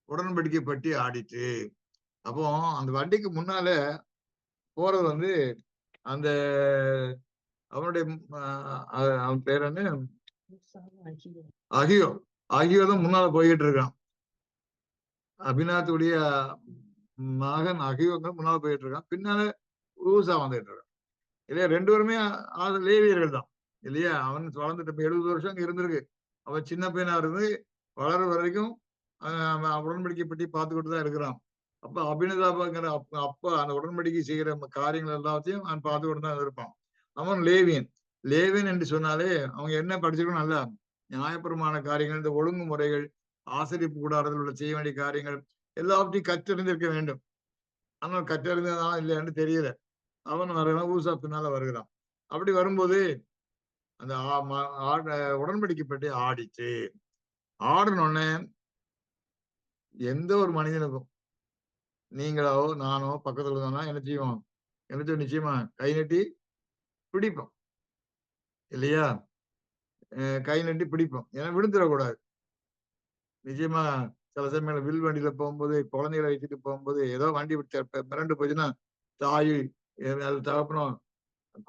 உடன்படிக்கை பற்றி ஆடிட்டு அப்போ அந்த வண்டிக்கு முன்னால போறது வந்து அந்த அவனுடைய அவன் பேர் என்ன, அகியோ தான் முன்னால போய்கிட்டு இருக்கான். அபிநாத்துடைய மகன் அகியோங்க முன்னால போயிட்டு இருக்கான், பின்னால ஊசா வந்துட்டு இருக்கான் இல்லையா? 2 பேருமே லேவியர்கள் தான் இல்லையா? அவன் வளர்ந்துட்டு 70 வருஷம் அங்க இருந்திருக்கு. அவன் சின்ன பையனா இருந்து வளர வரைக்கும் உடன்படிக்கை பற்றி பார்த்துக்கிட்டு தான் இருக்கிறான். அப்ப அபினதாபாங்கிற அப்பா அந்த உடன்படிக்கை செய்கிற காரியங்கள் எல்லாத்தையும் அவன் பார்த்துக்கிட்டு தான் இருப்பான். அவன் லேவியன் என்று சொன்னாலே அவங்க என்ன படிச்சிருக்கணும், நல்லா நியாயபரமான காரியங்கள், இந்த ஒழுங்குமுறைகள், ஆசரிப்பு கூடாரத்தில் உள்ள செய்ய வேண்டிய காரியங்கள் எல்லாவற்றையும் கற்றறிந்திருக்க வேண்டும். ஆனால் கற்றறிந்ததானா இல்லையான்னு தெரியல. அவன் வருகிறான், ஊசா பின்னால வருகிறான். அப்படி வரும்போது அந்த உடன்படிக்கை பெட்டி ஆடிச்சு. ஆடணுன்னே எந்த ஒரு மனிதனுக்கும் நீங்களோ நானோ பக்கத்துல இருந்தா என்ன செய்வோம்? என்ன நிச்சயமா கை நட்டி பிடிப்போம் இல்லையா? கை நட்டி பிடிப்போம். ஏன்னா விழுந்துடக்கூடாது. நிச்சயமா சில சமயம் வில் வண்டியில போகும்போது குழந்தைகளை வச்சுட்டு போகும்போது ஏதோ வண்டி மிரண்டு போச்சுன்னா தாய் அது தகப்பனும்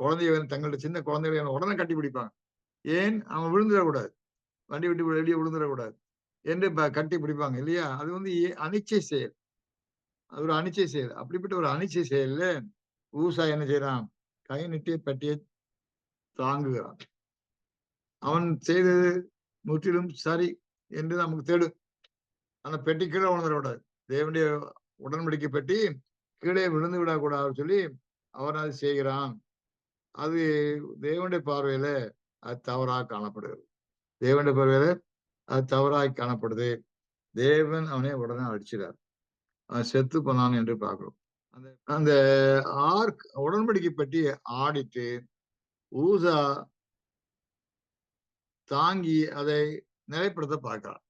குழந்தைய தங்கள்ட்ட சின்ன குழந்தைகளை உடனே கட்டி பிடிப்பாங்க. ஏன்? அவன் விழுந்துடக்கூடாது, வண்டி விட்டு வெளியே விழுந்துடக்கூடாது என்று கட்டி பிடிப்பாங்க இல்லையா? அது வந்து அனிச்சை செயல். அது ஒரு அனிச்சை செயல். அப்படிப்பட்ட ஒரு அனிச்சை செயல்ல ஊசா என்ன செய்யறான்? கை நீட்டி பெட்டியை தாங்குகிறான். அவன் செய்தது முற்றிலும் சரி என்று நமக்கு தேடும். ஆனா பெட்டி கீழே விழுந்துடக்கூடாது. தேவனுடைய உடன்படிக்கை பெட்டி கீழே விழுந்து விடக்கூடாதுன்னு சொல்லி அவன் அது செய்கிறான். அது தேவனுடைய பார்வையில அது தவறாக காணப்படுகிறது. தேவனுடைய பார்வையில அது தவறாக காணப்படுது. தேவன் அவனை உடனே அடிச்சிடார். அவன் செத்து போனான் என்று பார்க்கிறோம். அந்த ஆர்க் உடன்படிக்கை பெட்டி ஆடிட்டு ஊசா தாங்கி அதை நிலைப்படுத்த பார்க்கிறான்.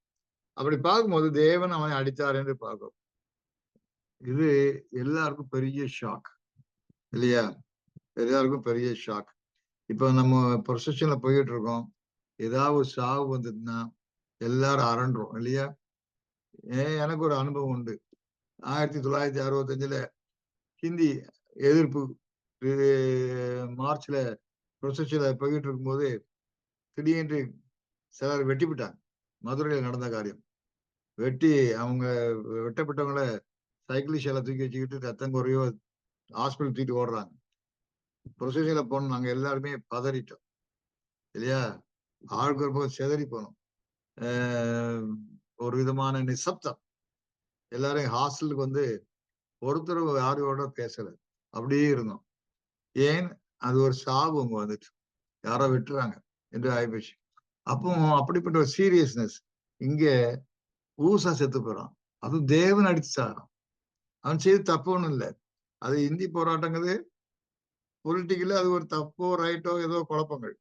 அப்படி பார்க்கும்போது தேவன் அவனை அடித்தார் என்று பார்க்கிறோம். இது எல்லாருக்கும் பெரிய ஷாக் இல்லையா? எல்லாருக்கும் பெரிய ஷாக். இப்ப நம்ம ப்ரொசஷன்ல போயிட்டு இருக்கோம். ஏதாவது சாவு வந்ததுன்னா எல்லாரும் அரண்டுறோம் இல்லையா? எனக்கு ஒரு அனுபவம் உண்டு. 1965 ஹிந்தி எதிர்ப்பு மார்ச்ல ப்ரொசஷன்ல போயிட்டு இருக்கும்போது திடீரென்று சிலர் வெட்டிவிட்டாங்க. மதுரையில் நடந்த காரியம். வெட்டி அவங்க வெட்டப்பட்டவங்கள சைக்கிள் ஷேல தூக்கி வச்சுக்கிட்டு ரத்தம் குறையோ ஹாஸ்பிட்டல் தூக்கிட்டு ஓடுறாங்க. ப்ரொசஷன்ல போனோம். நாங்க எல்லாருமே பதறிட்டோம் இல்லையா? ஆளுக்கு ஒரு பக்கம் செதறி போனோம். ஒரு விதமான நிசப்தம். எல்லாரும் ஹாஸ்டலுக்கு வந்து ஒருத்தர் யாரோட பேசல. அப்படியே இருந்தோம். ஏன்? அது ஒரு சாவு அங்க வந்துட்டு யாரோ வெட்டுறாங்க என்று ஆயிப்போச்சு. அப்போ அப்படிப்பட்ட ஒரு சீரியஸ்னஸ் இங்க ஊசா செத்து போறான். அதுவும் தேவன் அடிச்சு சாரான். அவன் செய்து தப்பு ஒண்ணும் இல்லை. அது இந்தி போராட்டங்கிறது பொலிட்டிக்கலி அது ஒரு தப்போ ரைட்டோ ஏதோ குழப்பங்கள்.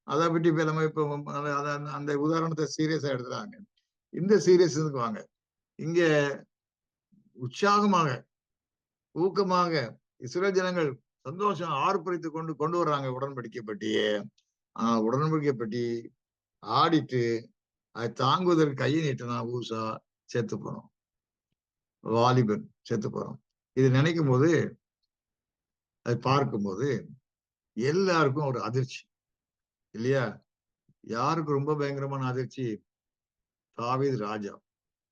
அதை பற்றி இப்ப நம்ம இப்ப அந்த உதாரணத்தை சீரியஸா எடுத்துறாங்க. இந்த சீரியஸுக்கு வாங்க. இங்க உற்சாகமாக ஊக்கமாக இஸ்ரேல் ஜனங்கள் சந்தோஷம் ஆர்ப்பரித்து கொண்டு வர்றாங்க உடன்படிக்கை பெட்டியே. உடன்படிக்கை பெட்டி ஆடிட்டு அதை தாங்குவதற்கு கையை நீட்டினா ஊசா செத்து போறோம். வாலிபன் செத்து போறோம். இது நினைக்கும் போது அதை பார்க்கும்போது எல்லாருக்கும் ஒரு அதிர்ச்சி இல்லையா? யாருக்கு ரொம்ப பயங்கரமான அதிர்ச்சி? தாவீது ராஜா.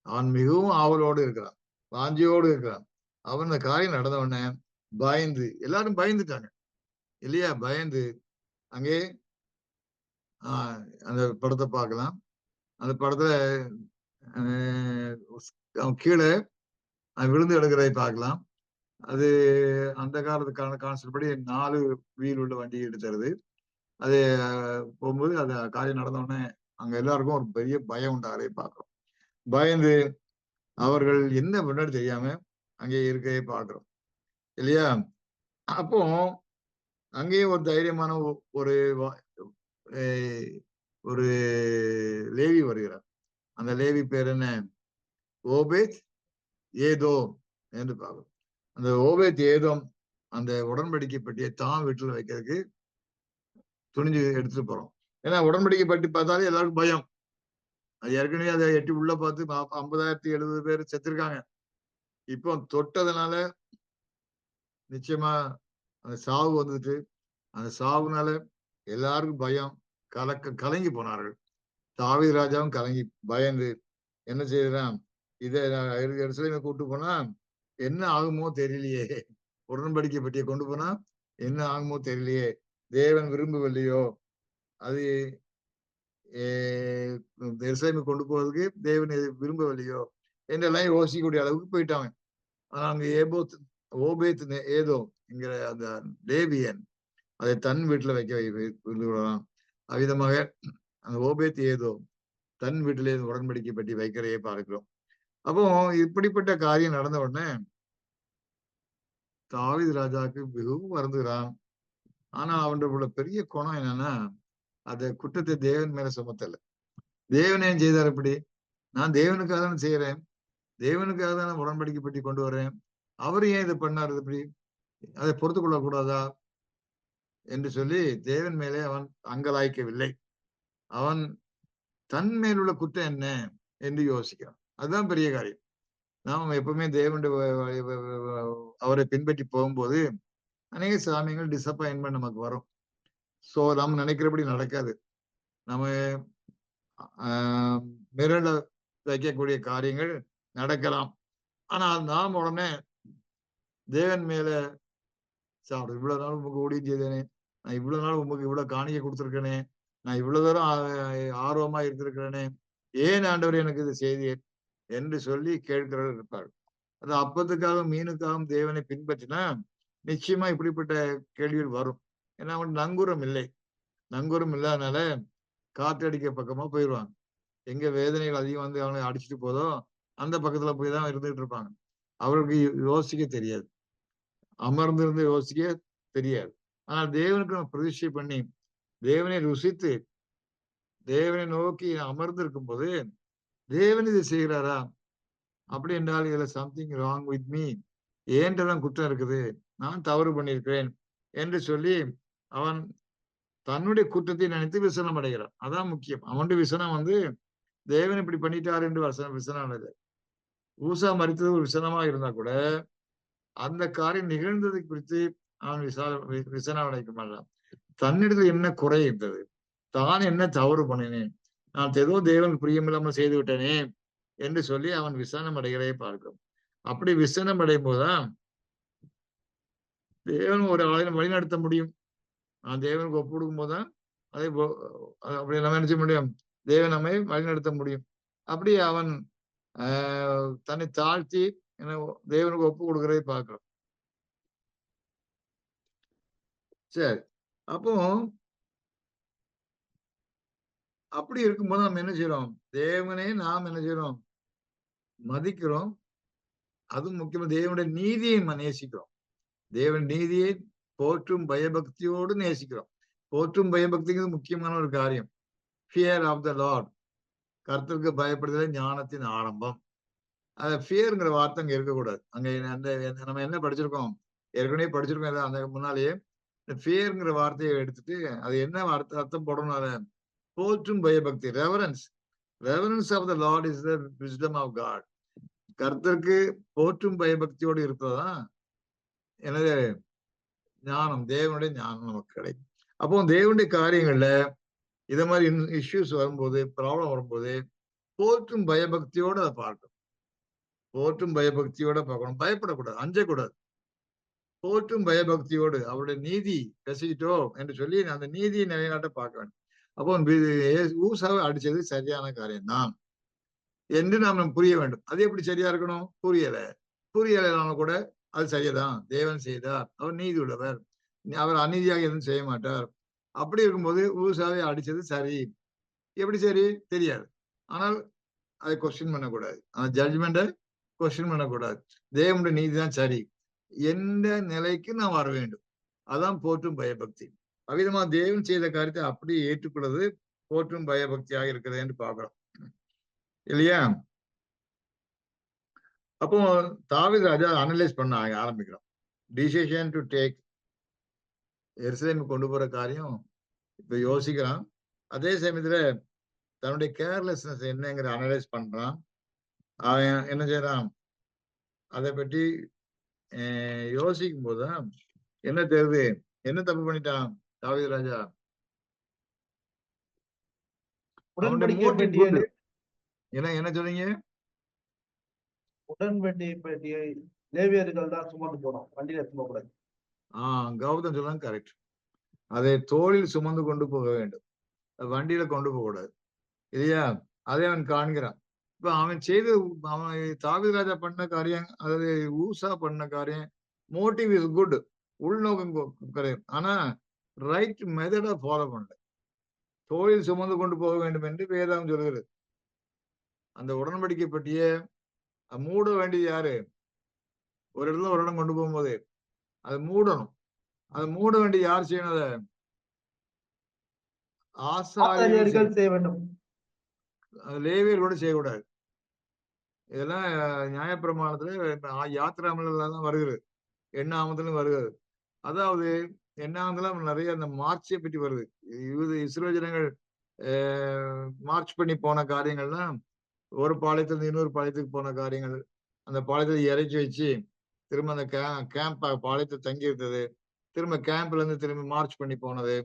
அவன் மிகவும் ஆவலோடு இருக்கிறான், வாஞ்சியோடு இருக்கிறான். அவன் இந்த காரியம் நடந்த உடனே பயந்து எல்லாரும் பயந்துட்டாங்க இல்லையா? பயந்து அங்கே அந்த படத்தை பார்க்கலாம். அந்த படத்துல அவன் கீழே விழுந்து எடுக்கிறதை பார்க்கலாம். அது அந்த காலத்துக்கான கான்செப்ட் படி 4 வீல் உள்ள வண்டி எடுத்துறது. அது போகும்போது அந்த காரியம் நடந்த உடனே அங்க எல்லாருக்கும் ஒரு பெரிய பயம் உண்டாகிறதை பார்க்கிறோம். பயந்து அவர்கள் என்ன பண்ணாலும் தெரியாம அங்கே இருக்கவே பார்க்கிறோம் இல்லையா? அப்போ அங்கேயும் ஒரு தைரியமான ஒரு ஒரு லேவி வருகிறார். அந்த லேவி பேர் என்ன? ஓபேத் ஏதோம் என்று பார்க்கிறோம். அந்த ஓபேத் ஏதோம் அந்த உடன்படிக்கை பெட்டியை தான் வீட்டுல வைக்கிறதுக்கு துணிஞ்சு எடுத்துட்டு போறோம். ஏன்னா உடன்படிக்கை பட்டி பார்த்தாலே எல்லாருக்கும் பயம். அது ஏற்கனவே அதை எட்டி உள்ள பார்த்து 50,070 பேர் செத்துருக்காங்க. இப்போ தொட்டதுனால நிச்சயமா அந்த சாவு வந்துட்டு அந்த சாவுனால எல்லாருக்கும் பயம். கலங்கி போனார்கள். தாவீது ராஜாவும் கலங்கி பயந்து என்ன செய்யறான்? இதை எருசலேமை கூட்டு போனா என்ன ஆகுமோ தெரியலையே. உடன்படிக்கை பெட்டியை கொண்டு போனா என்ன ஆகுமோ தெரியலையே. தேவன் விரும்பவில்லையோ, அது எருசலேமை கொண்டு போவதற்கு தேவன் விரும்பவில்லையோ என்றெல்லாம் யோசிக்கக்கூடிய அளவுக்கு போயிட்டாங்க. ஆனா அங்க ஓபேத் ஏதோ என்கிற அந்த லேவியன் அதை தன் வீட்டுல வைக்க விரும்புகிறான். அவ்விதமாக அந்த ஓபேத் ஏதோ தன் வீட்டிலே உடன்படிக்கை பெட்டி வைக்கிறதையே பார்க்கிறோம். அப்போ இப்படிப்பட்ட காரியம் நடந்த உடனே தாவீது ராஜாவுக்கு மிகவும் வருந்துகிறான். ஆனா அவனோட பெரிய குணம் என்னன்னா, அந்த குற்றத்தை தேவன் மேல சுமத்தல. தேவன் ஏன் செய்தார் இப்படி? நான் தேவனுக்காக தானே செய்யறேன், தேவனுக்காக தானே உடன்படிக்கை பற்றி கொண்டு வரேன், அவர் ஏன் இதை பண்ணாரு இப்படி, அதை பொறுத்து கொள்ளக்கூடாதா என்று சொல்லி தேவன் மேலே அவன் அங்கலாய்க்கவில்லை. அவன் தன் மேலுள்ள குற்றம் என்ன என்று யோசிக்கிறான். அதுதான் பெரிய காரியம். நாம் எப்பவுமே தேவனுடைய அவரை பின்பற்றி போகும்போது அநேக சாமியங்கள் டிசப்பாயின்மெண்ட் நமக்கு வரும். சோ நம்ம நினைக்கிறபடி நடக்காது. நம்ம மிரள வைக்கக்கூடிய காரியங்கள் நடக்கலாம். ஆனால் நாம் உடனே தேவன் மேல சாப்பிடு, இவ்வளவு நாள் உமக்கு ஊழியம் செய்தேனே, நான் இவ்வளவு நாள் உமக்கு இவ்வளவு காணிக்கை கொடுத்துருக்கேனே, நான் இவ்வளவு தூரம் ஆர்வமா இருந்திருக்கிறேனே, ஏன் ஆண்டவர் எனக்கு இது செய்தீர் என்று சொல்லி கேட்கிறவர் இருப்பார். அது அப்பத்துக்காகவும் மீனுக்காகவும் தேவனை பின்பற்றினா நிச்சயமா இப்படிப்பட்ட கேள்விகள் வரும். ஏன்னா அவன் நங்கூரம் இல்லை. நங்கூரம் இல்லாதனால காற்றடிக்க பக்கமா போயிடுவாங்க. எங்க வேதனைகள் அதிகம் வந்து அவனை அடிச்சுட்டு போதோ அந்த பக்கத்துல போய் தான் இருந்துகிட்டு இருப்பாங்க. அவருக்கு யோசிக்க தெரியாது, அமர்ந்திருந்து யோசிக்க தெரியாது. ஆனால் தேவனுக்கு நம்ம பிரதிஷ்டை பண்ணி தேவனை ருசித்து தேவனை நோக்கி அமர்ந்து இருக்கும் போது தேவன் இதை செய்கிறாரா, அப்படி என்றால் இதுல சம்திங் ராங் வித் மீ, ஏன்றதான் குற்றம் இருக்குது, நான் தவறு பண்ணியிருக்கிறேன் என்று சொல்லி அவன் தன்னுடைய குற்றத்தை நினைத்து விசனம் அடைகிறான். அதான் முக்கியம். அவனுடைய விசனம் வந்து தேவன் இப்படி பண்ணிட்டார் என்று விசனம் அடையாது. ஊசா மறித்தது ஒரு விசனமா இருந்தா கூட அந்த காரியம் நிகழ்ந்தது குறித்து அவன் விசனம் அடைக்க மாட்டான். தன்னிடத்தில் என்ன குறை இருந்தது, தான் என்ன தவறு பண்ணினேன், நான் ஏதோ தேவன் பிரியமில்லாமல் செய்து விட்டேனே என்று சொல்லி அவன் விசனம் அடைகிறதை பார்க்கிறோம். அப்படி விசனம் அடையும் போதுதான் தேவன் ஒரு ஆளை வழிநடத்த முடியும். நான் தேவனுக்கு ஒப்பு கொடுக்கும் போதுதான் அதை அப்படி நம்ம என்ன செய்ய முடியும், தேவன் நம்மை வழிநடத்த முடியும். அப்படி அவன் தன்னை தாழ்த்தி தேவனுக்கு ஒப்பு கொடுக்கிறதை பார்க்கிறோம். சரி, அப்போ அப்படி இருக்கும்போது நம்ம என்ன செய்யறோம், தேவனே நாம் என்ன செய்யறோம், மதிக்கிறோம். அதுவும் முக்கியமா தேவனுடைய நீதியை நேசிக்கிறோம். தேவன் நீதியை போற்றும் பயபக்தியோடு நேசிக்கிறோம். போற்றும் பயபக்திங்கிறது முக்கியமான ஒரு காரியம். ஃபியர் ஆஃப் த லார்ட், கர்த்தருக்கு பயப்படுதலே ஞானத்தின் ஆரம்பம். அந்த ஃபியர்ங்கிற வார்த்தை அங்க இருக்கக்கூடாது. அங்க அந்த நம்ம என்ன படிச்சிருக்கோம், ஏற்கனவே படிச்சிருக்கோம் அந்த முன்னாலேயே. இந்த ஃபியர்ங்கிற வார்த்தையை எடுத்துட்டு அது என்ன அர்த்தம் போடணும், அதை போற்றும் பயபக்தி, reverence. Reverence of the Lord is the wisdom of God. கர்த்தருக்கு போற்றும் பயபக்தியோடு இருப்பதுதான் எனது ஞானம், தேவனுடைய ஞானம் நமக்கு கிடைக்கும். அப்போ தேவனுடைய காரியங்கள்ல இத மாதிரி இஷ்யூஸ் வரும்போது, ப்ராப்ளம் வரும்போது போற்றும் பயபக்தியோட அதை பார்க்கணும். போற்றும் பயபக்தியோட பார்க்கணும். பயப்படக்கூடாது, அஞ்சக்கூடாது. போற்றும் பயபக்தியோடு அவருடைய நீதி பேசிக்கிட்டோ என்று சொல்லி அந்த நீதியை நிலைநாட்ட பார்க்க வேண்டும். அப்போ ஊசாவை அடிச்சது சரியான காரியம்தான் என்று நாம் புரிய வேண்டும். அது எப்படி சரியா இருக்கணும், புரியலைனாலும் கூட அது சரியாதான், தேவன் செய்தார், அவர் நீதி உள்ளவர், அவர் அநீதியாக எதுவும் செய்ய மாட்டார். அப்படி இருக்கும்போது ஊசாவை அடிச்சது சரி. எப்படி சரி தெரியாது, ஆனால் அதை கொஸ்டின் பண்ணக்கூடாது. அந்த ஜட்ஜ்மெண்ட்டை கொஸ்டின் பண்ணக்கூடாது. தேவனுடைய நீதி தான் சரி எந்த நிலைக்கு நாம் வர வேண்டும். அதான் போற்றும் பயபக்தி. அவ்விதமா தேவன் செய்த காரியத்தை அப்படியே ஏற்றுக்கொள்வது போற்றும் பயபக்தியாக இருக்கிறது என்று பார்க்கிறோம், இல்லையா? அப்போ தாவீது ராஜா அனலைஸ் பண்ண ஆரம்பிக்கிறோம். டிசிஷன் டு டேக், எருசலேம் கொண்டு போற காரியம் இப்ப யோசிக்கிறான். அதே சமயத்துல தன்னுடைய கேர்லெஸ்னஸ் என்னங்கிற அனலைஸ் பண்றான். அவன் என்ன செய்யறான், அதை பற்றி யோசிக்கும் போதுதான் என்ன தெரியுது, என்ன தப்பு பண்ணிட்டான் தாவீது ராஜா. என்ன சொல்றீங்க? உடன்படிக்கை லேவியர்கள் தான் சுமந்து போனோம், வண்டியில சும கூடாது. கௌதம் சொல்றாங்க, கரெக்ட். அதை தோளில் சுமந்து கொண்டு போக வேண்டும், வண்டியில கொண்டு போக கூடாது, இல்லையா? அதை அவன் காண்கிறான். இப்ப அவன் செய்து அவன் தாவீது ராஜா பண்ண காரியம், அதாவது ஊசா பண்ண காரியம், மோட்டிவ் இஸ் குட், உள்நோக்கம் கரெக்ட். ஆனா ரைட் மெத்தடா ஃபாலோ பண்ணல. தோளில் சுமந்து கொண்டு போக வேண்டும் என்று வேதம் சொல்கிறது. அந்த உடன்படிக்கை பற்றிய மூட வேண்டியது யாரு? ஒரு இடத்துல ஒரு இடம் கொண்டு போகும்போது அதை மூடணும். அதை மூட வேண்டிய யார் செய்யணும்? அதை ஆசாரியர்கள் செய்ய வேண்டும். லேவியர்களோட செய்யக்கூடாது. இதெல்லாம் நியாயப்பிரமாணத்துல யாத்திராமலாம் வருகிறது, எண்ணாமத்திலும் வருகிறது. அதாவது எண்ணாமத்துல நிறைய அந்த மார்ச்சை பற்றி வருது. இஸ்ரேல் ஜனங்கள் மார்ச் பண்ணி போன காரியங்கள்லாம் ஒரு பாளையத்துல இன்னொரு பாளையத்துக்கு போன காரியங்கள், அந்த பாளையத்துல இறக்கி வச்சு திரும்ப அந்த கேம்ப் பாளையத்தை தங்கி இருந்தது, திரும்ப கேம்ப்ல இருந்து திரும்ப மார்ச் பண்ணி போனது,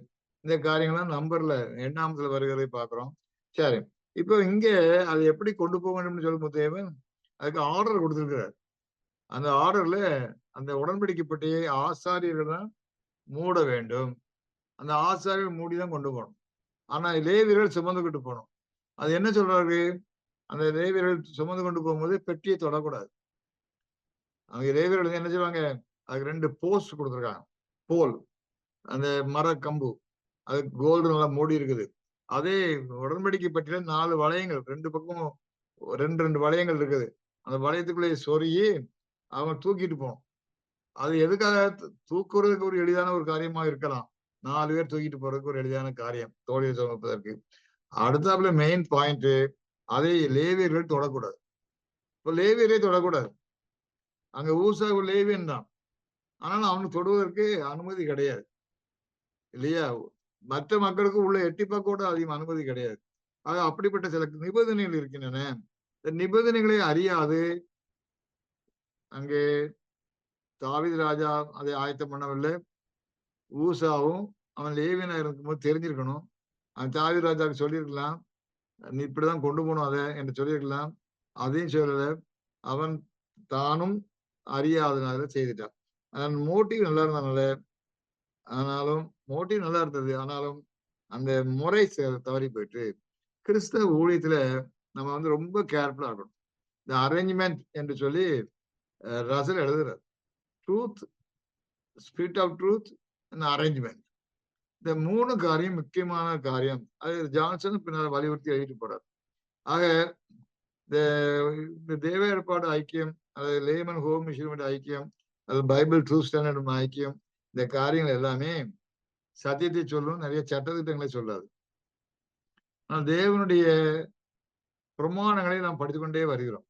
இந்த காரியங்கள்லாம் நம்பர்ல எண்ணாமத்துல வருகிறதை பாக்குறோம். சரி, இப்போ இங்க அது எப்படி கொண்டு போக வேண்டும்னு சொல்லும் தேவன் அதுக்கு ஆர்டர் கொடுத்திருக்கிறார். அந்த ஆர்டர்ல அந்த உடன்படிக்கைப்பட்டியை ஆசாரியர்கள் தான் மூட வேண்டும். அந்த ஆசாரியர்கள் மூடிதான் கொண்டு போகணும். ஆனா லேவியர்கள் சுமந்துகிட்டு போகணும். அது என்ன சொல்றாரு? அந்த லேவியர்கள் சுமந்து கொண்டு போகும்போது பெட்டியை தொடக்கூடாது. அவங்க லேவியர்கள் என்ன செய்வாங்க? அதுக்கு 2 போஸ்ட் கொடுத்துருக்காங்க. போல், அந்த மர கம்பு, அது கோல்டு நல்லா மூடி இருக்குது. அதே உடன்படிக்கை பற்றிய 4 வளையங்கள், 2 பக்கமும் 2 வளையங்கள் இருக்குது. அந்த வளையத்துக்குள்ளே சொருகி அவங்க தூக்கிட்டு போகணும். அது எதுக்காக? தூக்குறதுக்கு ஒரு எளிதான ஒரு காரியமா இருக்கலாம். 4 பேர் தூக்கிட்டு போறதுக்கு ஒரு எளிதான காரியம், தோழியை சுமப்பதற்கு. அடுத்தாப்புல மெயின் பாயிண்ட், அதை லேவியர்கள் தொடக்கூடாது. இப்ப லேவியரே தொடக்கூடாது. அங்க ஊசா லேவியன் தான், ஆனாலும் அவனுக்கு தொடுவதற்கு அனுமதி கிடையாது இல்லையா? மற்ற மக்களுக்கு உள்ள எட்டி பார்க்க அதிகம் அனுமதி கிடையாது. ஆக அப்படிப்பட்ட சில நிபந்தனைகள் இருக்கின்றன. இந்த நிபந்தனைகளை அறியாது அங்கே தாவீது ராஜா அதை ஆயத்தம் பண்ணவில்லை. ஊசாவும் அவன் லேவியனா இருக்கும்போது தெரிஞ்சிருக்கணும். அவன் தாவீது ராஜாவுக்கு சொல்லியிருக்கலாம், நீ இப்படிதான் கொண்டு போகணும் அதை என்று சொல்லியிருக்கலாம். அதையும் சொல்லல. அவன் தானும் அறியாதனால செய்துட்டான். அதன் மோட்டிவ் நல்லா இருந்தனால, ஆனாலும் மோட்டிவ் நல்லா இருந்தது, ஆனாலும் அந்த முறை தவறி போயிட்டு. கிறிஸ்தவ ஊழியத்துல நம்ம வந்து ரொம்ப கேர்ஃபுல்லா இருக்கணும். இந்த அரேஞ்ச்மெண்ட் என்று சொல்லி ரசல் எழுதுறார். Truth, spirit of truth, arrangement, இந்த 3 காரியம் முக்கியமான காரியம். அது ஜான்சன் பின்னால் வலியுறுத்தி எழுதிட்டு போறார். ஆக இந்த தேவ ஏற்பாடு ஐக்கியம், அது லேமன் ஹோம் மிஷன் ஐக்கியம், அது பைபிள் ட்ரூ ஸ்டாண்டர்ட் ஐக்கியம், இந்த காரியங்கள் எல்லாமே சத்தியத்தை சொல்லும், நிறைய சட்டத்திட்டங்களை சொல்லாது. ஆனால் தேவனுடைய பிரமாணங்களை நாம் படித்துக்கொண்டே வருகிறோம்.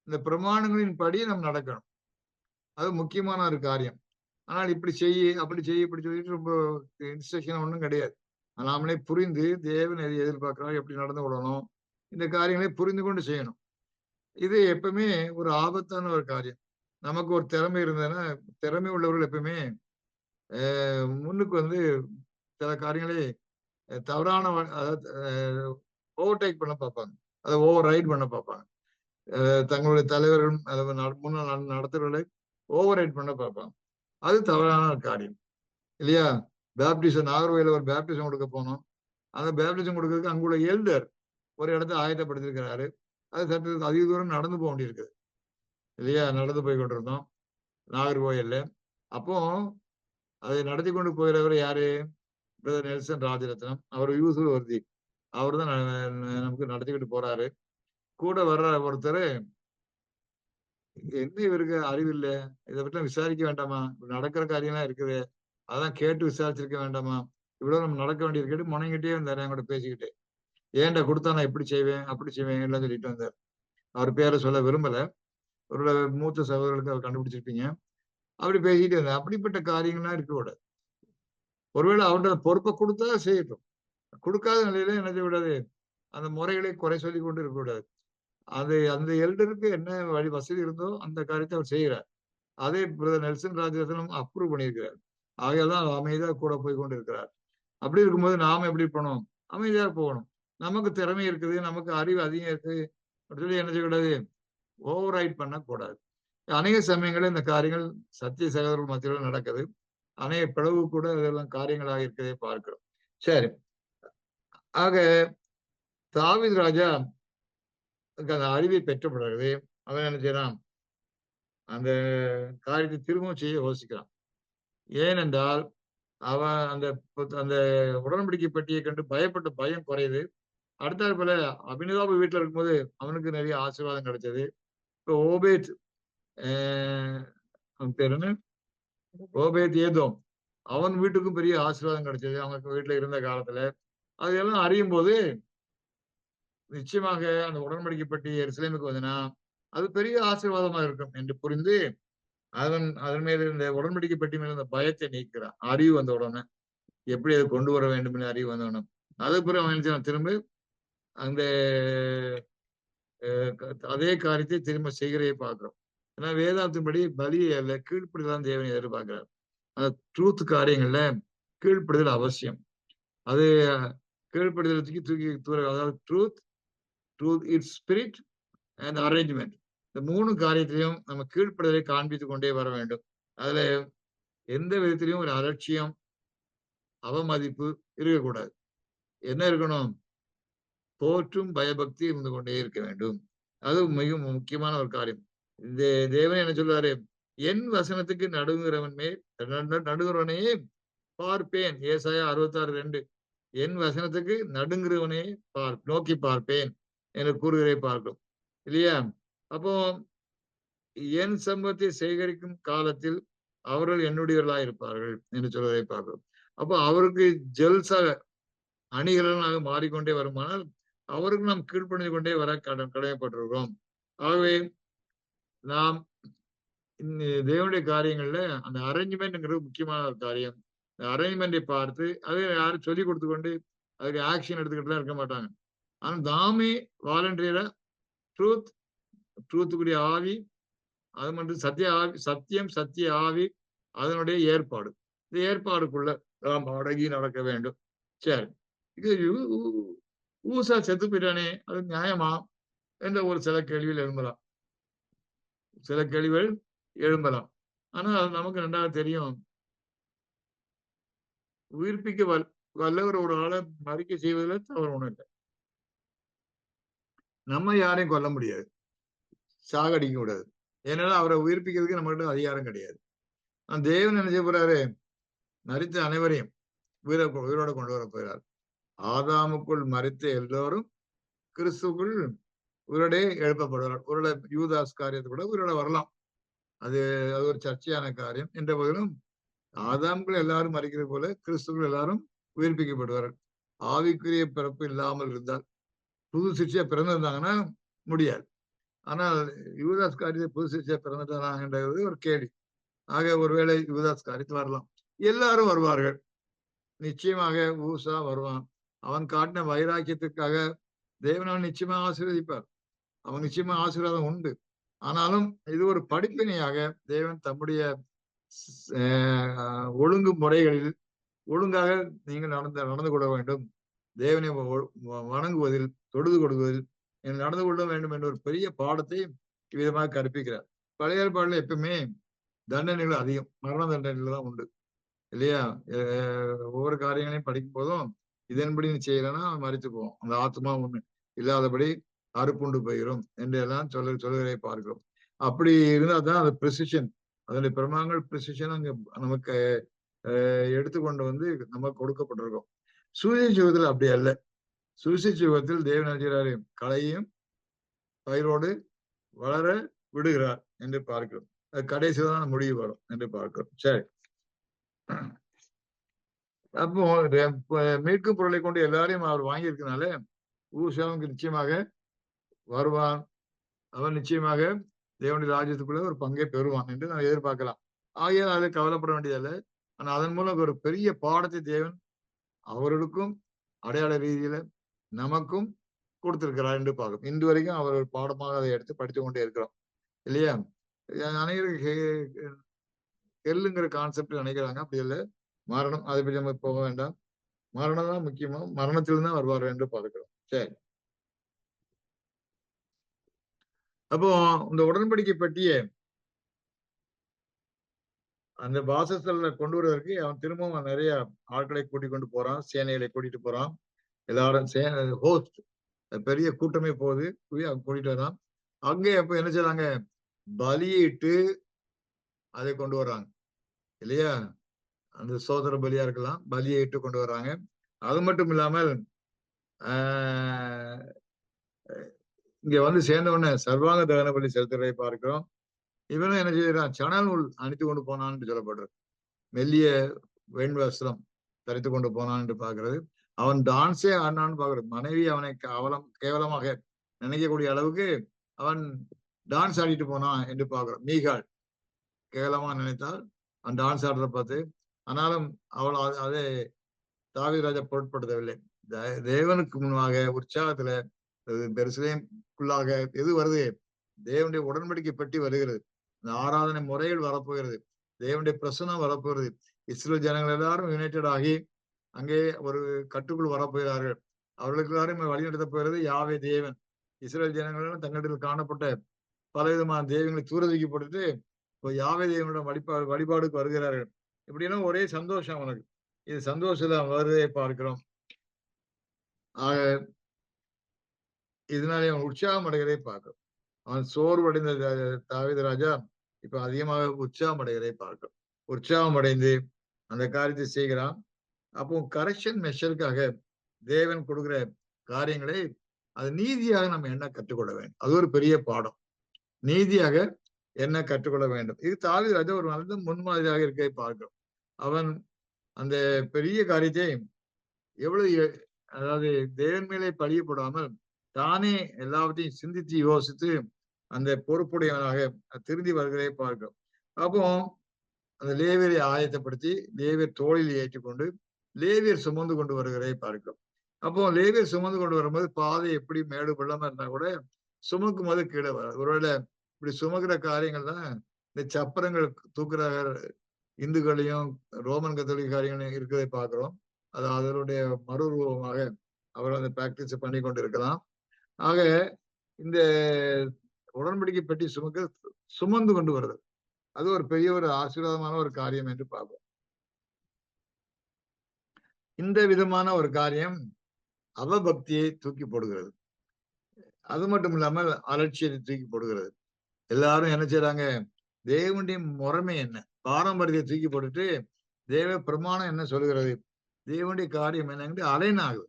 இந்த பிரமாணங்களின் படி நாம் நடக்கணும். அது முக்கியமான ஒரு காரியம். ஆனால் இப்படி செய்ய, அப்படி செய்ய, இப்படி சொல்லிட்டு ரொம்ப இன்ஸ்ட்ரக்ஷன் ஒன்றும் கிடையாது. நாமளே புரிந்து தேவன் எதை எதிர்பார்க்கிறோம், எப்படி நடந்து கொள்ளணும், இந்த காரியங்களை புரிந்து கொண்டு செய்யணும். இது எப்பவுமே ஒரு ஆபத்தான ஒரு காரியம். நமக்கு ஒரு திறமை இருந்ததுன்னா, திறமை உள்ளவர்கள் எப்பவுமே முன்னுக்கு வந்து சில காரியங்களை தவறான ஓவர்டேக் பண்ண பார்ப்பாங்க, அதை ஓவர் ரைட் பண்ண பார்ப்பாங்க. தங்களுடைய தலைவர்கள் முன்னாள் நடத்துறவர்களை ஓவர் ரைட் பண்ண பார்ப்பாங்க. அது தவறான காரியம் இல்லையா? பேப்டிசம், நாகர்கோயில ஒரு பேப்டிசம் கொடுக்க போனோம். அந்த பேப்டிசம் கொடுக்கறதுக்கு அங்குள்ள எல்டர் ஒரு இடத்த ஆயத்தப்படுத்திருக்கிறாரு. அது சற்று அதிக தூரம் நடந்து போக வேண்டியிருக்குது இல்லையா? நடந்து போய் கொண்டிருந்தோம் நாகர்கோயில்ல. அப்போ அதை நடத்தி கொண்டு போகிறவர் யாரு? Brother Nelson Rajaratnam. அவர் யூசுல் வர்தி, அவர் தான் நமக்கு நடத்திக்கிட்டு போறாரு. கூட வர்ற ஒருத்தர், என்ன இவருக்கு அறிவில்லை, இதை பற்றி விசாரிக்க வேண்டாமா, நடக்கிற காரியம்லாம் இருக்குது, அதான் கேட்டு விசாரிச்சிருக்க வேண்டாமா, இவ்வளவு நம்ம நடக்க வேண்டியது கேட்டு முனைங்கிட்டே வந்தாரு. என் கூட பேசிக்கிட்டு, ஏன்டா கொடுத்தா நான் இப்படி செய்வேன் அப்படி செய்வேன் எல்லாம் சொல்லிட்டு வந்தார். அவர் பேரை சொல்ல விரும்பல, ஒரு மூத்த சகோதரர்களுக்கு அவர் கண்டுபிடிச்சிருப்பீங்க. அப்படி பேசிட்டு வந்தேன். அப்படிப்பட்ட காரியங்கள்லாம் இருக்கக்கூடாது. ஒருவேளை அவர்கிட்ட பொறுப்பை கொடுத்தா செய்யட்டும், கொடுக்காத நிலையில என்ன செய்யக்கூடாது, அந்த முறைகளை குறை சொல்லி கொண்டு இருக்கக்கூடாது. அது அந்த எல்டருக்கு என்ன வழி வசதி இருந்தோ அந்த காரியத்தை அவர் செய்கிறார். அதே பிரதர் நெல்சன் ராஜரத்னம் அப்ரூவ் பண்ணியிருக்கிறார். ஆகையால்தான் அமைதியாக கூட போய் கொண்டு இருக்கிறார். அப்படி இருக்கும்போது நாம எப்படி பண்ணணும்? அமைதியாக போகணும். நமக்கு திறமை இருக்குது, நமக்கு அறிவு அதிகம் இருக்கு அப்படி சொல்லி என்ன செய்யக்கூடாது, ஓவர் ரைட் பண்ணக்கூடாது. அநேக சமயங்களில் இந்த காரியங்கள் சத்திய சகோதரர்கள் மத்தியில் நடக்குது. அநேக பிளவு கூட இதெல்லாம் காரியங்களாக இருக்கிறதை பார்க்கிறோம். சரி, ஆக தாவீது ராஜா அந்த அறிவை பெற்ற பிறகு அவன் என்ன செய்யறான், அந்த காரியத்தை திரும்பவும் செய்ய யோசிக்கிறான். ஏனென்றால் அவன் அந்த அந்த உடன்படிக்கை பெட்டியை கண்டு பயப்பட்ட பயம் குறையுது. அடுத்த போல அபினதாபு வீட்டுல இருக்கும்போது அவனுக்கு நிறைய ஆசீர்வாதம் கிடைச்சது. இப்போ ஓபேத், அவன் பேர் என்ன, ஓபேத் ஏதோம், அவன் வீட்டுக்கும் பெரிய ஆசீர்வாதம் கிடைச்சது அவங்க வீட்டுல இருந்த காலத்துல. அதையெல்லாம் அறியும் போது நிச்சயமாக அந்த உடன்படிக்கை பெட்டி எருசலேமுக்கு வந்தனா அது பெரிய ஆசீர்வாதமா இருக்கும் என்று புரிந்து அதன் மேல இருந்த உடன்படிக்கை பெட்டி மேல இருந்த பயத்தை நீக்கிறான். அறிவு வந்த உடனே எப்படி அதை கொண்டு வர வேண்டும் என்று அறிவு வந்த உடனே அதுக்கு பிறகு அவன் நினைச்சான், திரும்ப அந்த அதே காரியத்தை திரும்ப செய்கிறதை பார்க்கிறோம். ஏன்னா வேதாத்தின்படி பலி அல்ல, கீழ்ப்படிதான் தேவனை எதிர்பார்க்கிறார். அந்த ட்ரூத் காரியங்கள்ல கீழ்ப்படுதல் அவசியம். அது கீழ்ப்படுதலுக்கு தூக்கி அதாவது truth it's spirit and arrangement, இந்த 3 காரியத்திலையும் நம்ம கீழ்ப்படுதலை காண்பித்துக் கொண்டே வர வேண்டும். அதுல எந்த விதத்திலையும் ஒரு அலட்சியம், அவமதிப்பு இருக்கக்கூடாது. என்ன இருக்கணும்? போற்றும் பயபக்தி இருந்து கொண்டே இருக்க வேண்டும். அது மிக முக்கியமான ஒரு காரியம். இந்த தேவன் என்ன சொல்றாரு? என் வசனத்துக்கு நடுங்குறவனையே பார்ப்பேன். ஏசாயா 66:2. என் வசனத்துக்கு நடுங்குறவனே நோக்கி பார்ப்பேன் என்று கூறுகிறதை பார்க்கும் இல்லையா? அப்போ என் சம்பத்தை சேகரிக்கும் காலத்தில் அவர்கள் என்னுடையவர்களாக இருப்பார்கள் என்று சொல்வதை பார்க்கிறோம். அப்போ அவருக்கு ஜெல்ஸாக அணிகலனாக மாறிக்கொண்டே வருமானால் அவருக்கு நாம் கீழ்ப்பணிந்து கொண்டே வர கடமைப்பட்டிருக்கிறோம். ஆகவே நாம் தேவனுடைய காரியங்கள்ல அந்த அரேஞ்ச்மெண்ட்ங்கிறது முக்கியமான ஒரு காரியம். இந்த அரேஞ்ச்மெண்டை பார்த்து அதை யாரும் சொல்லிக் கொடுத்து கொண்டு அதுக்கு ஆக்ஷன் எடுத்துக்கிட்டுலாம் இருக்க மாட்டாங்க. ஆனா நாமே வாலண்டியரா ட்ரூத்துக்குரிய ஆவி, அது மட்டும் சத்தியம் சத்திய ஆவி, அதனுடைய ஏற்பாடு, இந்த ஏற்பாடுக்குள்ள நாம் அடங்கி நடக்க வேண்டும். சரி, இது ஊசா செத்து போயிட்டானே, அது நியாயமா என்ற ஒரு சில கேள்விகள் எழும்பலாம். ஆனா அது நமக்கு நன்றாக தெரியும், உயிர்ப்பிக்க வல்லவர் ஒரு ஆளை மறிக்க செய்வதில் தவறு ஒண்ணும் இல்லை. நம்ம யாரையும் கொல்ல முடியாது, சாகடிக்க கூடாது. ஏன்னா அவரை உயிர்ப்பிக்கிறதுக்கு நம்மகிட்ட அதிகாரம் கிடையாது. தேவன் என்ன செய்ய போறாரு? மரித்த அனைவரையும் உயிரோட கொண்டு வர போகிறார். ஆதாமுக்குள் மரித்த எல்லோரும் கிறிஸ்துக்குள் உயிரோட எழுப்பப்படுவார். ஒருவேளை யூதாஸ் காரியத்தை கூட உயிரோட வரலாம். அது ஒரு சர்ச்சையான காரியம். என்ற போதிலும் ஆதாமுக்குள் எல்லாரும் மறிக்கிறது போல கிறிஸ்துக்குள் எல்லாரும் உயிர்ப்பிக்கப்படுவார்கள். ஆவிக்குரிய பிறப்பு இல்லாமல் இருந்தால், புது சிற்சியா பிறந்திருந்தாங்கன்னா முடியாது. ஆனால் யூதாஸ் காரியத்தை புது சிற்சியா பிறந்துட்டாங்கன்றது ஒரு கேள்வி. ஆக ஒருவேளை யூதாஸ் காரியத்து வரலாம். எல்லாரும் வருவார்கள். நிச்சயமாக ஊசா வருவான். அவன் காட்டின வைராக்கியத்துக்காக தேவனால் நிச்சயமா ஆசீர்வதிப்பார். அவன் நிச்சயமா ஆசீர்வாதம் உண்டு. ஆனாலும் இது ஒரு படிப்பினையாக தேவன் தம்முடைய ஒழுங்கு முறைகளில் ஒழுங்காக நீங்கள் நடந்து கொள்ள வேண்டும். தேவனை வணங்குவதில், தொழுது கொடுவதில் நடந்து கொள்ள வேண்டும் என்ற ஒரு பெரிய பாடத்தை இவ்விதமாக கற்பிக்கிறார். பழைய ஏற்பாடுல எப்பவுமே தண்டனைகள் அதிகம், மரண தண்டனைகள் தான் உண்டு இல்லையா? ஒவ்வொரு காரியங்களையும் படிக்கும் போதும் இதன்படி நீ செய்யலைன்னா மறித்து போவோம், அந்த ஆத்மா ஒண்ணு இல்லாதபடி அறுப்புண்டு போயிடும் என்று எல்லாம் சொல்லுகிறதை பார்க்கிறோம். அப்படி இருந்தா தான் அந்த பிரிசிஷன், அதனுடைய பிரமாணங்கள் பிரிசிஷன் அங்க நமக்கு எடுத்துக்கொண்டு வந்து நமக்கு கொடுக்கப்பட்டிருக்கும். சுவிசேஷ யுகத்தில் அப்படி அல்ல. சுவிசேஷ யுகத்தில் தேவன் நினைக்கிறாரு, களையும் பயிரோடு வளர விடுகிறார் என்று பார்க்கிறோம். அது கடைசிதான் முடிவு வரும் என்று பார்க்கிறோம். சரி, அப்போ மீட்கும் பொருளை கொண்டு எல்லாரையும் அவர் வாங்கியிருக்கனால ஊசாவுக்கு நிச்சயமாக வருவான். அவன் நிச்சயமாக தேவனுடைய ராஜ்யத்துக்குள்ள ஒரு பங்கை பெறுவான் என்று நான் எதிர்பார்க்கலாம். ஆகியால் அதை கவலைப்பட வேண்டியதில்லை. ஆனா அதன் மூலம் ஒரு பெரிய பாடத்தை தேவன் அவர்களுக்கும் அடையாள ரீதியில நமக்கும் கொடுத்திருக்கிறார் என்று பார்க்கும். இன்று வரைக்கும் அவர் ஒரு பாடமாக அதை எடுத்து படித்து கொண்டே இருக்கிறோம் இல்லையா? அனைவருக்கு ஹெல்லுங்கிற கான்செப்ட் நினைக்கிறாங்க. அப்படி இல்லை, மரணம், அதை பற்றி நம்ம போக வேண்டாம். மரணம் தான் முக்கியமா, மரணத்தில்தான் வருவார் என்று பார்க்கிறோம். சரி, அப்போ இந்த உடன்படிக்கை பற்றிய அந்த வாசஸ்தல கொண்டு வருவதற்கு அவன் திரும்பவும் நிறைய ஆட்களை கூட்டிக் கொண்டு போறான், சேனைகளை கூட்டிட்டு போறான். எல்லாரும் ஹோஸ்ட், பெரிய கூட்டமே போகுது, அவன் கூட்டிட்டு வரான். அங்கே அப்ப என்ன செய்றாங்க? பலியிட்டு அதை கொண்டு வர்றாங்க இல்லையா? அந்த சோதர பலியா இருக்கலாம், பலியை இட்டு கொண்டு வர்றாங்க. அது மட்டும் இல்லாமல் இங்க வந்து சேர்ந்த உடனே சர்வாங்க தகன பலி செலுத்துறதை பார்க்கிறோம். இவனும் என்ன செய்யறான்? சணல் நூல் அணித்து கொண்டு போனான்னு சொல்லப்படுறது. மெல்லிய வெண் வஸ்திரம் தரித்து கொண்டு போனான் என்று பார்க்கிறது. அவன் டான்ஸே ஆடினான்னு பார்க்கிறது. மனைவி அவனை கேவலமாக நினைக்கக்கூடிய அளவுக்கு அவன் டான்ஸ் ஆடிட்டு போனான் என்று பார்க்கிறோம். மீகாள் கேவலமா நினைத்தால் அவன் டான்ஸ் ஆடுறத பார்த்து, ஆனாலும் அவள் அதை தாவீது ராஜா பொருட்படுத்தவில்லை. தேவனுக்கு முன்பாக உற்சாகத்துல பெருசலேமுக்குள்ளாக எது வருது? தேவனுடைய உடன்படிக்கை பெட்டி வருகிறது. இந்த ஆராதனை முறைகள் வரப்போகிறது. தேவனுடைய பிரசனம் வரப்போகிறது. இஸ்ரேல் ஜனங்கள் எல்லாரும் யுனைடெட் ஆகி அங்கே ஒரு கட்டுக்குள் வரப்போகிறார்கள். அவர்களுக்கு எல்லாரும் வழிநடத்த போகிறது யாவே தேவன். இஸ்ரேல் ஜனங்களும் தங்களிடத்தில் காணப்பட்ட பலவிதமான தெய்வங்களை தூரதூக்கி போட்டுட்டு இப்போ யாவே தேவனோட வழிபாடுக்கு வருகிறார்கள். இப்படின்னா ஒரே சந்தோஷம் அவனுக்கு. இது சந்தோஷத்துல வருவதை பார்க்கிறோம். ஆக இதனாலே அவன் உற்சாகம் அடைகிறதை பார்க்கிறோம். அவன் சோர்வடைந்த தாவீது ராஜா இப்ப அதிகமாக உற்சாகம் அடைகிறதை பார்க்கிறோம். உற்சாகம் அடைந்து அந்த காரியத்தை செய்கிறான். அப்போ கரெக்ஷன் மெஷருக்காக தேவன் கொடுக்கிற காரியங்களை அது நீதியாக நம்ம என்ன கற்றுக்கொள்ள வேண்டும். அது ஒரு பெரிய பாடம். நீதியாக என்ன கற்றுக்கொள்ள வேண்டும். இது தாவீது ராஜா ஒரு நல்ல முன்மாதிரியாக இருக்க பார்க்கிறோம். அவன் அந்த பெரிய காரியத்தை எவ்வளவு, அதாவது தேவன் மேலே பழிய போடாமல் தானே எல்லாவற்றையும் சிந்தித்து யோசித்து அந்த பொறுப்புடையவனாக திருந்தி வருகிறதை பார்க்கிறோம். அப்போ அந்த லேவியரை ஆயத்தப்படுத்தி லேவியர் தோளில் ஏற்றிக்கொண்டு லேவியர் சுமந்து கொண்டு வருகிறதை பார்க்கிறோம். அப்போ லேவியர் சுமந்து கொண்டு வரும்போது பாதை எப்படி மேடு பள்ளமா இருந்தா கூட சுமக்கும் போது கீழே வராது. ஒருவேளை இப்படி சுமக்கிற காரியங்கள் தான் இந்த சப்பரங்கள் தூக்குற இந்துக்களையும் ரோமன் கத்தோலிக்க காரியங்களும் இருக்கிறதை பார்க்கிறோம். அது அதனுடைய மறுரூபமாக அவர் அந்த பிராக்டிஸ் பண்ணி கொண்டு இருக்கலாம். ஆக இந்த உடன்படிக்கை பெட்டி சுமந்து கொண்டு வருது. அது ஒரு பெரிய ஒரு ஆசீர்வாதமான ஒரு காரியம் என்று பார்ப்போம். இந்த விதமான ஒரு காரியம் அவபக்தியை தூக்கி போடுகிறது. அது மட்டும் இல்லாமல் அலட்சியத்தை தூக்கி போடுகிறது. எல்லாரும் என்ன செய்யறாங்க? தேவனுடைய முறைமை என்ன, பாரம்பரியத்தை தூக்கி போட்டுட்டு தேவ பிரமாணம் என்ன சொல்லுகிறது, தேவனுடைய காரியம் என்னங்கிட்டு அலைன் ஆகுது.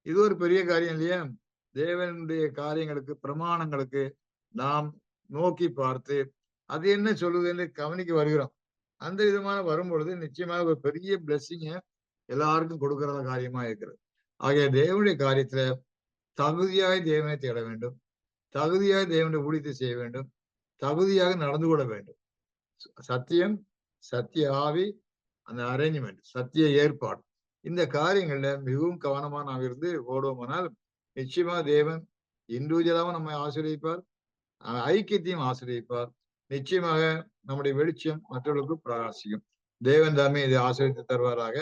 இது ஒரு பெரிய காரியம் இல்லையா? தேவனுடைய காரியங்களுக்கு பிரமாணங்களுக்கு நாம் நோக்கி பார்த்து அது என்ன சொல்லுது என்று கவனிக்க வருகிறோம். அந்த விதமான வரும்பொழுது நிச்சயமாக ஒரு பெரிய பிளெஸிங்க எல்லாருக்கும் கொடுக்கிற காரியமா இருக்கிறது. ஆகிய தேவனுடைய காரியத்துல தகுதியாய் தேவனை தேட வேண்டும், தகுதியாய் தேவனுடைய ஊழியத்தை செய்ய வேண்டும், தகுதியாக நடந்து கொள்ள வேண்டும். சத்தியம், சத்திய ஆவி, அந்த அரேஞ்ச்மெண்ட், சத்திய ஏற்பாடு, இந்த காரியங்கள்ல மிகவும் கவனமா நாம் இருந்து ஓடுவோமானால் நிச்சயமா தேவன் இண்டிவிஜுவலாவும் நம்மை ஆசீர்வதிப்பார், ஐக்கியத்தையும் ஆசீர்வதிப்பார். நிச்சயமாக நம்முடைய வெளிச்சம் மற்றவர்களுக்கு பிரகாசிக்கும். தேவன் தாமே இதை ஆசீர்வதித்து தருவாராக.